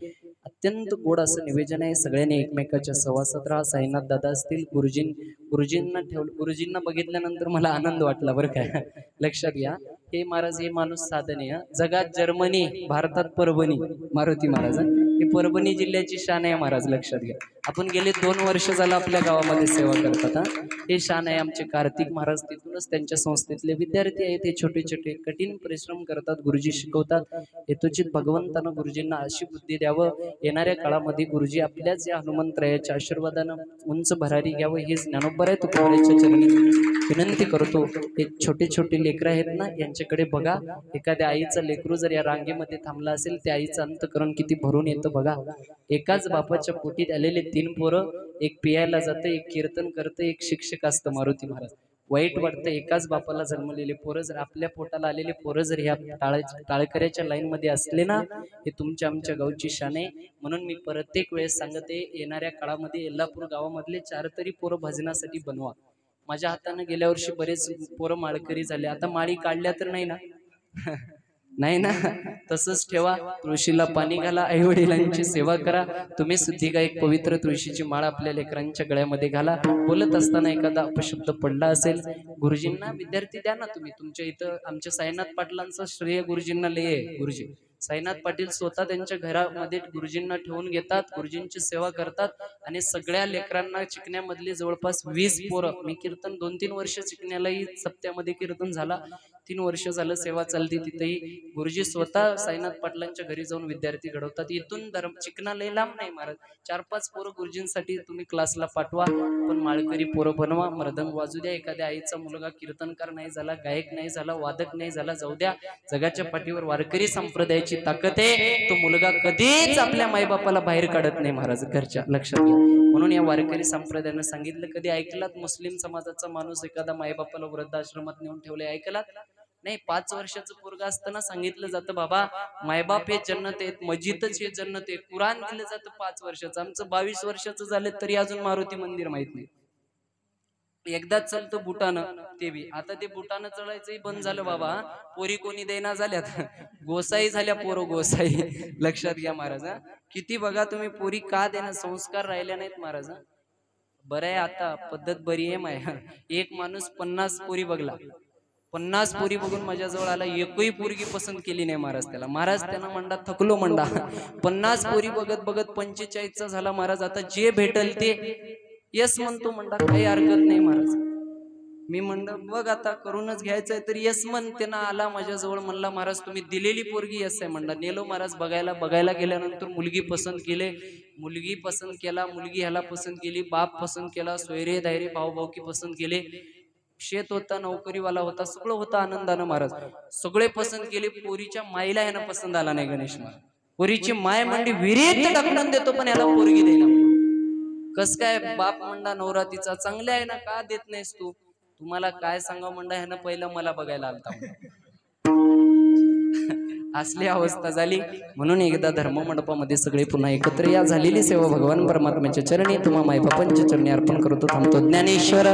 अत्यंत गोड असं निवेदन आहे. सगळ्यांनी एकमेकाच्या सहवासात राहा. साईनाथ दादा असतील, गुरुजींना बघितल्यानंतर मला आनंद वाटला बरं काय. लक्षात घ्या, हे महाराज, हे माणूस साधन आहे. जगात जर्मनी, भारतात परभणी. मारुती महाराज ही परभणी जिल्ह्याची शान आहे महाराज, लक्षात घ्या. आपण गेले 2 वर्ष झालं आपल्या गावामध्ये सेवा करतात. हे शान आहे आमचे कार्तिक महाराज. तिथूनच त्यांच्या संस्थेतले विद्यार्थी आहेत. हे छोटे छोटे कठीण परिश्रम करतात, गुरुजी शिकवतात. यथोचित भगवंतानं गुरुजींना अशी बुद्धी द्यावं, येणाऱ्या काळामध्ये गुरुजी आपल्याच या हनुमंतरायाच्या आशीर्वादानं उंच भरारी घ्यावं, हे ज्ञानोबा तुकोबऱ्याच्या चरणी विनंती करतो. हे छोटे छोटे लेकरं आहेत ना, यांच्याकडे बघा. एखाद्या आईचं लेकरू जर या रांगेमध्ये थांबला असेल, त्या आईचं अंतकरण किती भरून येतं बघा. एकाच बापाच्या पोटीत आलेले 3 पोरं, एक पियायला जातं, एक कीर्तन करतं, एक शिक्षक असतं. मारुती महाराज, वाईट वाटतं. एकाच बापाला जन्मलेले पोरं जर, आपल्या पोटाला आलेले पोरं जर ह्या टाळकऱ्याच्या लाईन मध्ये असले ना, हे तुमच्या आमच्या गावची शान आहे. म्हणून मी प्रत्येक वेळेस सांगते, येणाऱ्या काळामध्ये यल्लापूर गावामधले 4 तरी पोरं भजनासाठी बनवा. माझ्या हाताने गेल्या वर्षी बरेच पोरं माळकरी झाले. आता माळी काढल्या तर नाही ना? नाही ना? तसंच ठेवा. तुळशीला पाणी घाला, आई वडिलांची सेवा करा. तुम्ही सुद्धा एक पवित्र तुळशीची माळ आपल्या लेकरांच्या गळ्यामध्ये घाला. बोलत असताना एखादा अपशब्द पडला असेल, गुरुजींना विद्यार्थी द्या ना तुम्ही. तुमच्या इथं आमच्या साईनाथ पाटलांचं श्रेय गुरुजींना लय आहे. गुरुजी साईनाथ पाटील स्वतः त्यांच्या घरामध्ये गुरुजींना ठेवून घेतात, गुरुजींची सेवा करतात, आणि सगळ्या लेकरांना चिकण्यामधले जवळपास 20 पोरं. मी कीर्तन 2-3 वर्ष चिकण्यालाही सप्त्यामध्ये कीर्तन झाला, 3 वर्ष झालं सेवा चालती. तिथेही गुरुजी स्वतः साईनाथ पाटलांच्या घरी जाऊन विद्यार्थी घडवतात. इथून चिकना लय लांब नाही महाराज. 4-5 पोरं गुरुजींसाठी तुम्ही क्लासला पाठवा, पण माळकरी पोरं बनवा. मृदंग वाजू द्या. एखाद्या आईचा मुलगा कीर्तनकार नाही झाला, गायक नाही झाला, वादक नाही झाला, जाऊ द्या. जगाच्या पाठीवर वारकरी संप्रदायाची ताकद आहे. तो मुलगा कधीच आपल्या मायबापाला बाहेर काढत नाही महाराज, घरच्या. लक्षात घ्या. म्हणून या वारकरी संप्रदायानं सांगितलं, कधी ऐकलात मुस्लिम समाजाचा माणूस एखादा मायबापाला वृद्धाश्रमात नेऊन ठेवले? ऐकलात नाही? 5 वर्षाचं पोरगा असताना सांगितलं जातं, बाबा मायबाप हे जन्नत आहेत, मस्जिदच हे जन्नत आहे. कुराण दिलं जातं 5 वर्षाचं. आमचं 22 वर्षाचं झालं तरी अजून मारुती मंदिर माहित नाही. एकदाच चलतो बुटानं, ते बी आता ते बुटानं चढायचंही बंद झालं बाबा. पोरी कोणी देना झाल्यात, गोसाई झाल्या पोरं, गोसाई. लक्षात घ्या महाराज. किती बघा तुम्ही, पोरी का देणं, संस्कार राहिल्या नाहीत महाराज. बरं आहे आता पद्धत बरी आहे माया. एक माणूस 50 पोरी बघला, 50 पोरी बघून माझ्याजवळ आला, एकही पोरगी पसंत केली नाही महाराज त्याला. महाराज त्यांना म्हणला थकलो म्हणला, 50 पोरी बघत बघत 45चा झाला महाराज, आता जे भेटल ते यस म्हणतो म्हणला, काही हरकत नाही महाराज. मी म्हणलं बघ आता करूनच घ्यायचंय तर यस म्हण. त्यांना आला माझ्याजवळ, म्हणला महाराज तुम्ही दिलेली पोरगी यस आहे म्हणला. नेलो महाराज बघायला गेल्यानंतर मुलगी पसंत केले, मुलगी पसंत केला, मुलगी ह्याला पसंत केली, बाप पसंत केला, सोयरे धायरे भाऊभाऊकी पसंत केले, शेत होता, नोकरीवाला होता, सगळं होतं आनंदानं महाराज, सगळे पसंत केले. पोरीच्या माईला ह्यानं पसंत आला नाही गणेश महाराज. पोरीची माय म्हणली विहिरीत टाकून देतो पण याला पोरगी द्यायला. कस काय बाप म्हणला नवरा तिचा चांगला आहे ना, का देत नाहीस तू? तुम्हाला काय सांगा म्हणला, ह्यानं पहिलं मला बघायला आलता. असली अवस्था झाली. म्हणून एकदा धर्म मंडपामध्ये सगळे पुन्हा एकत्र या. झालेली सेवा भगवान परमात्म्याच्या चरणी, तुम्हा मायबापांच्या चरणी अर्पण करतो. थांबतो. ज्ञानेश्वर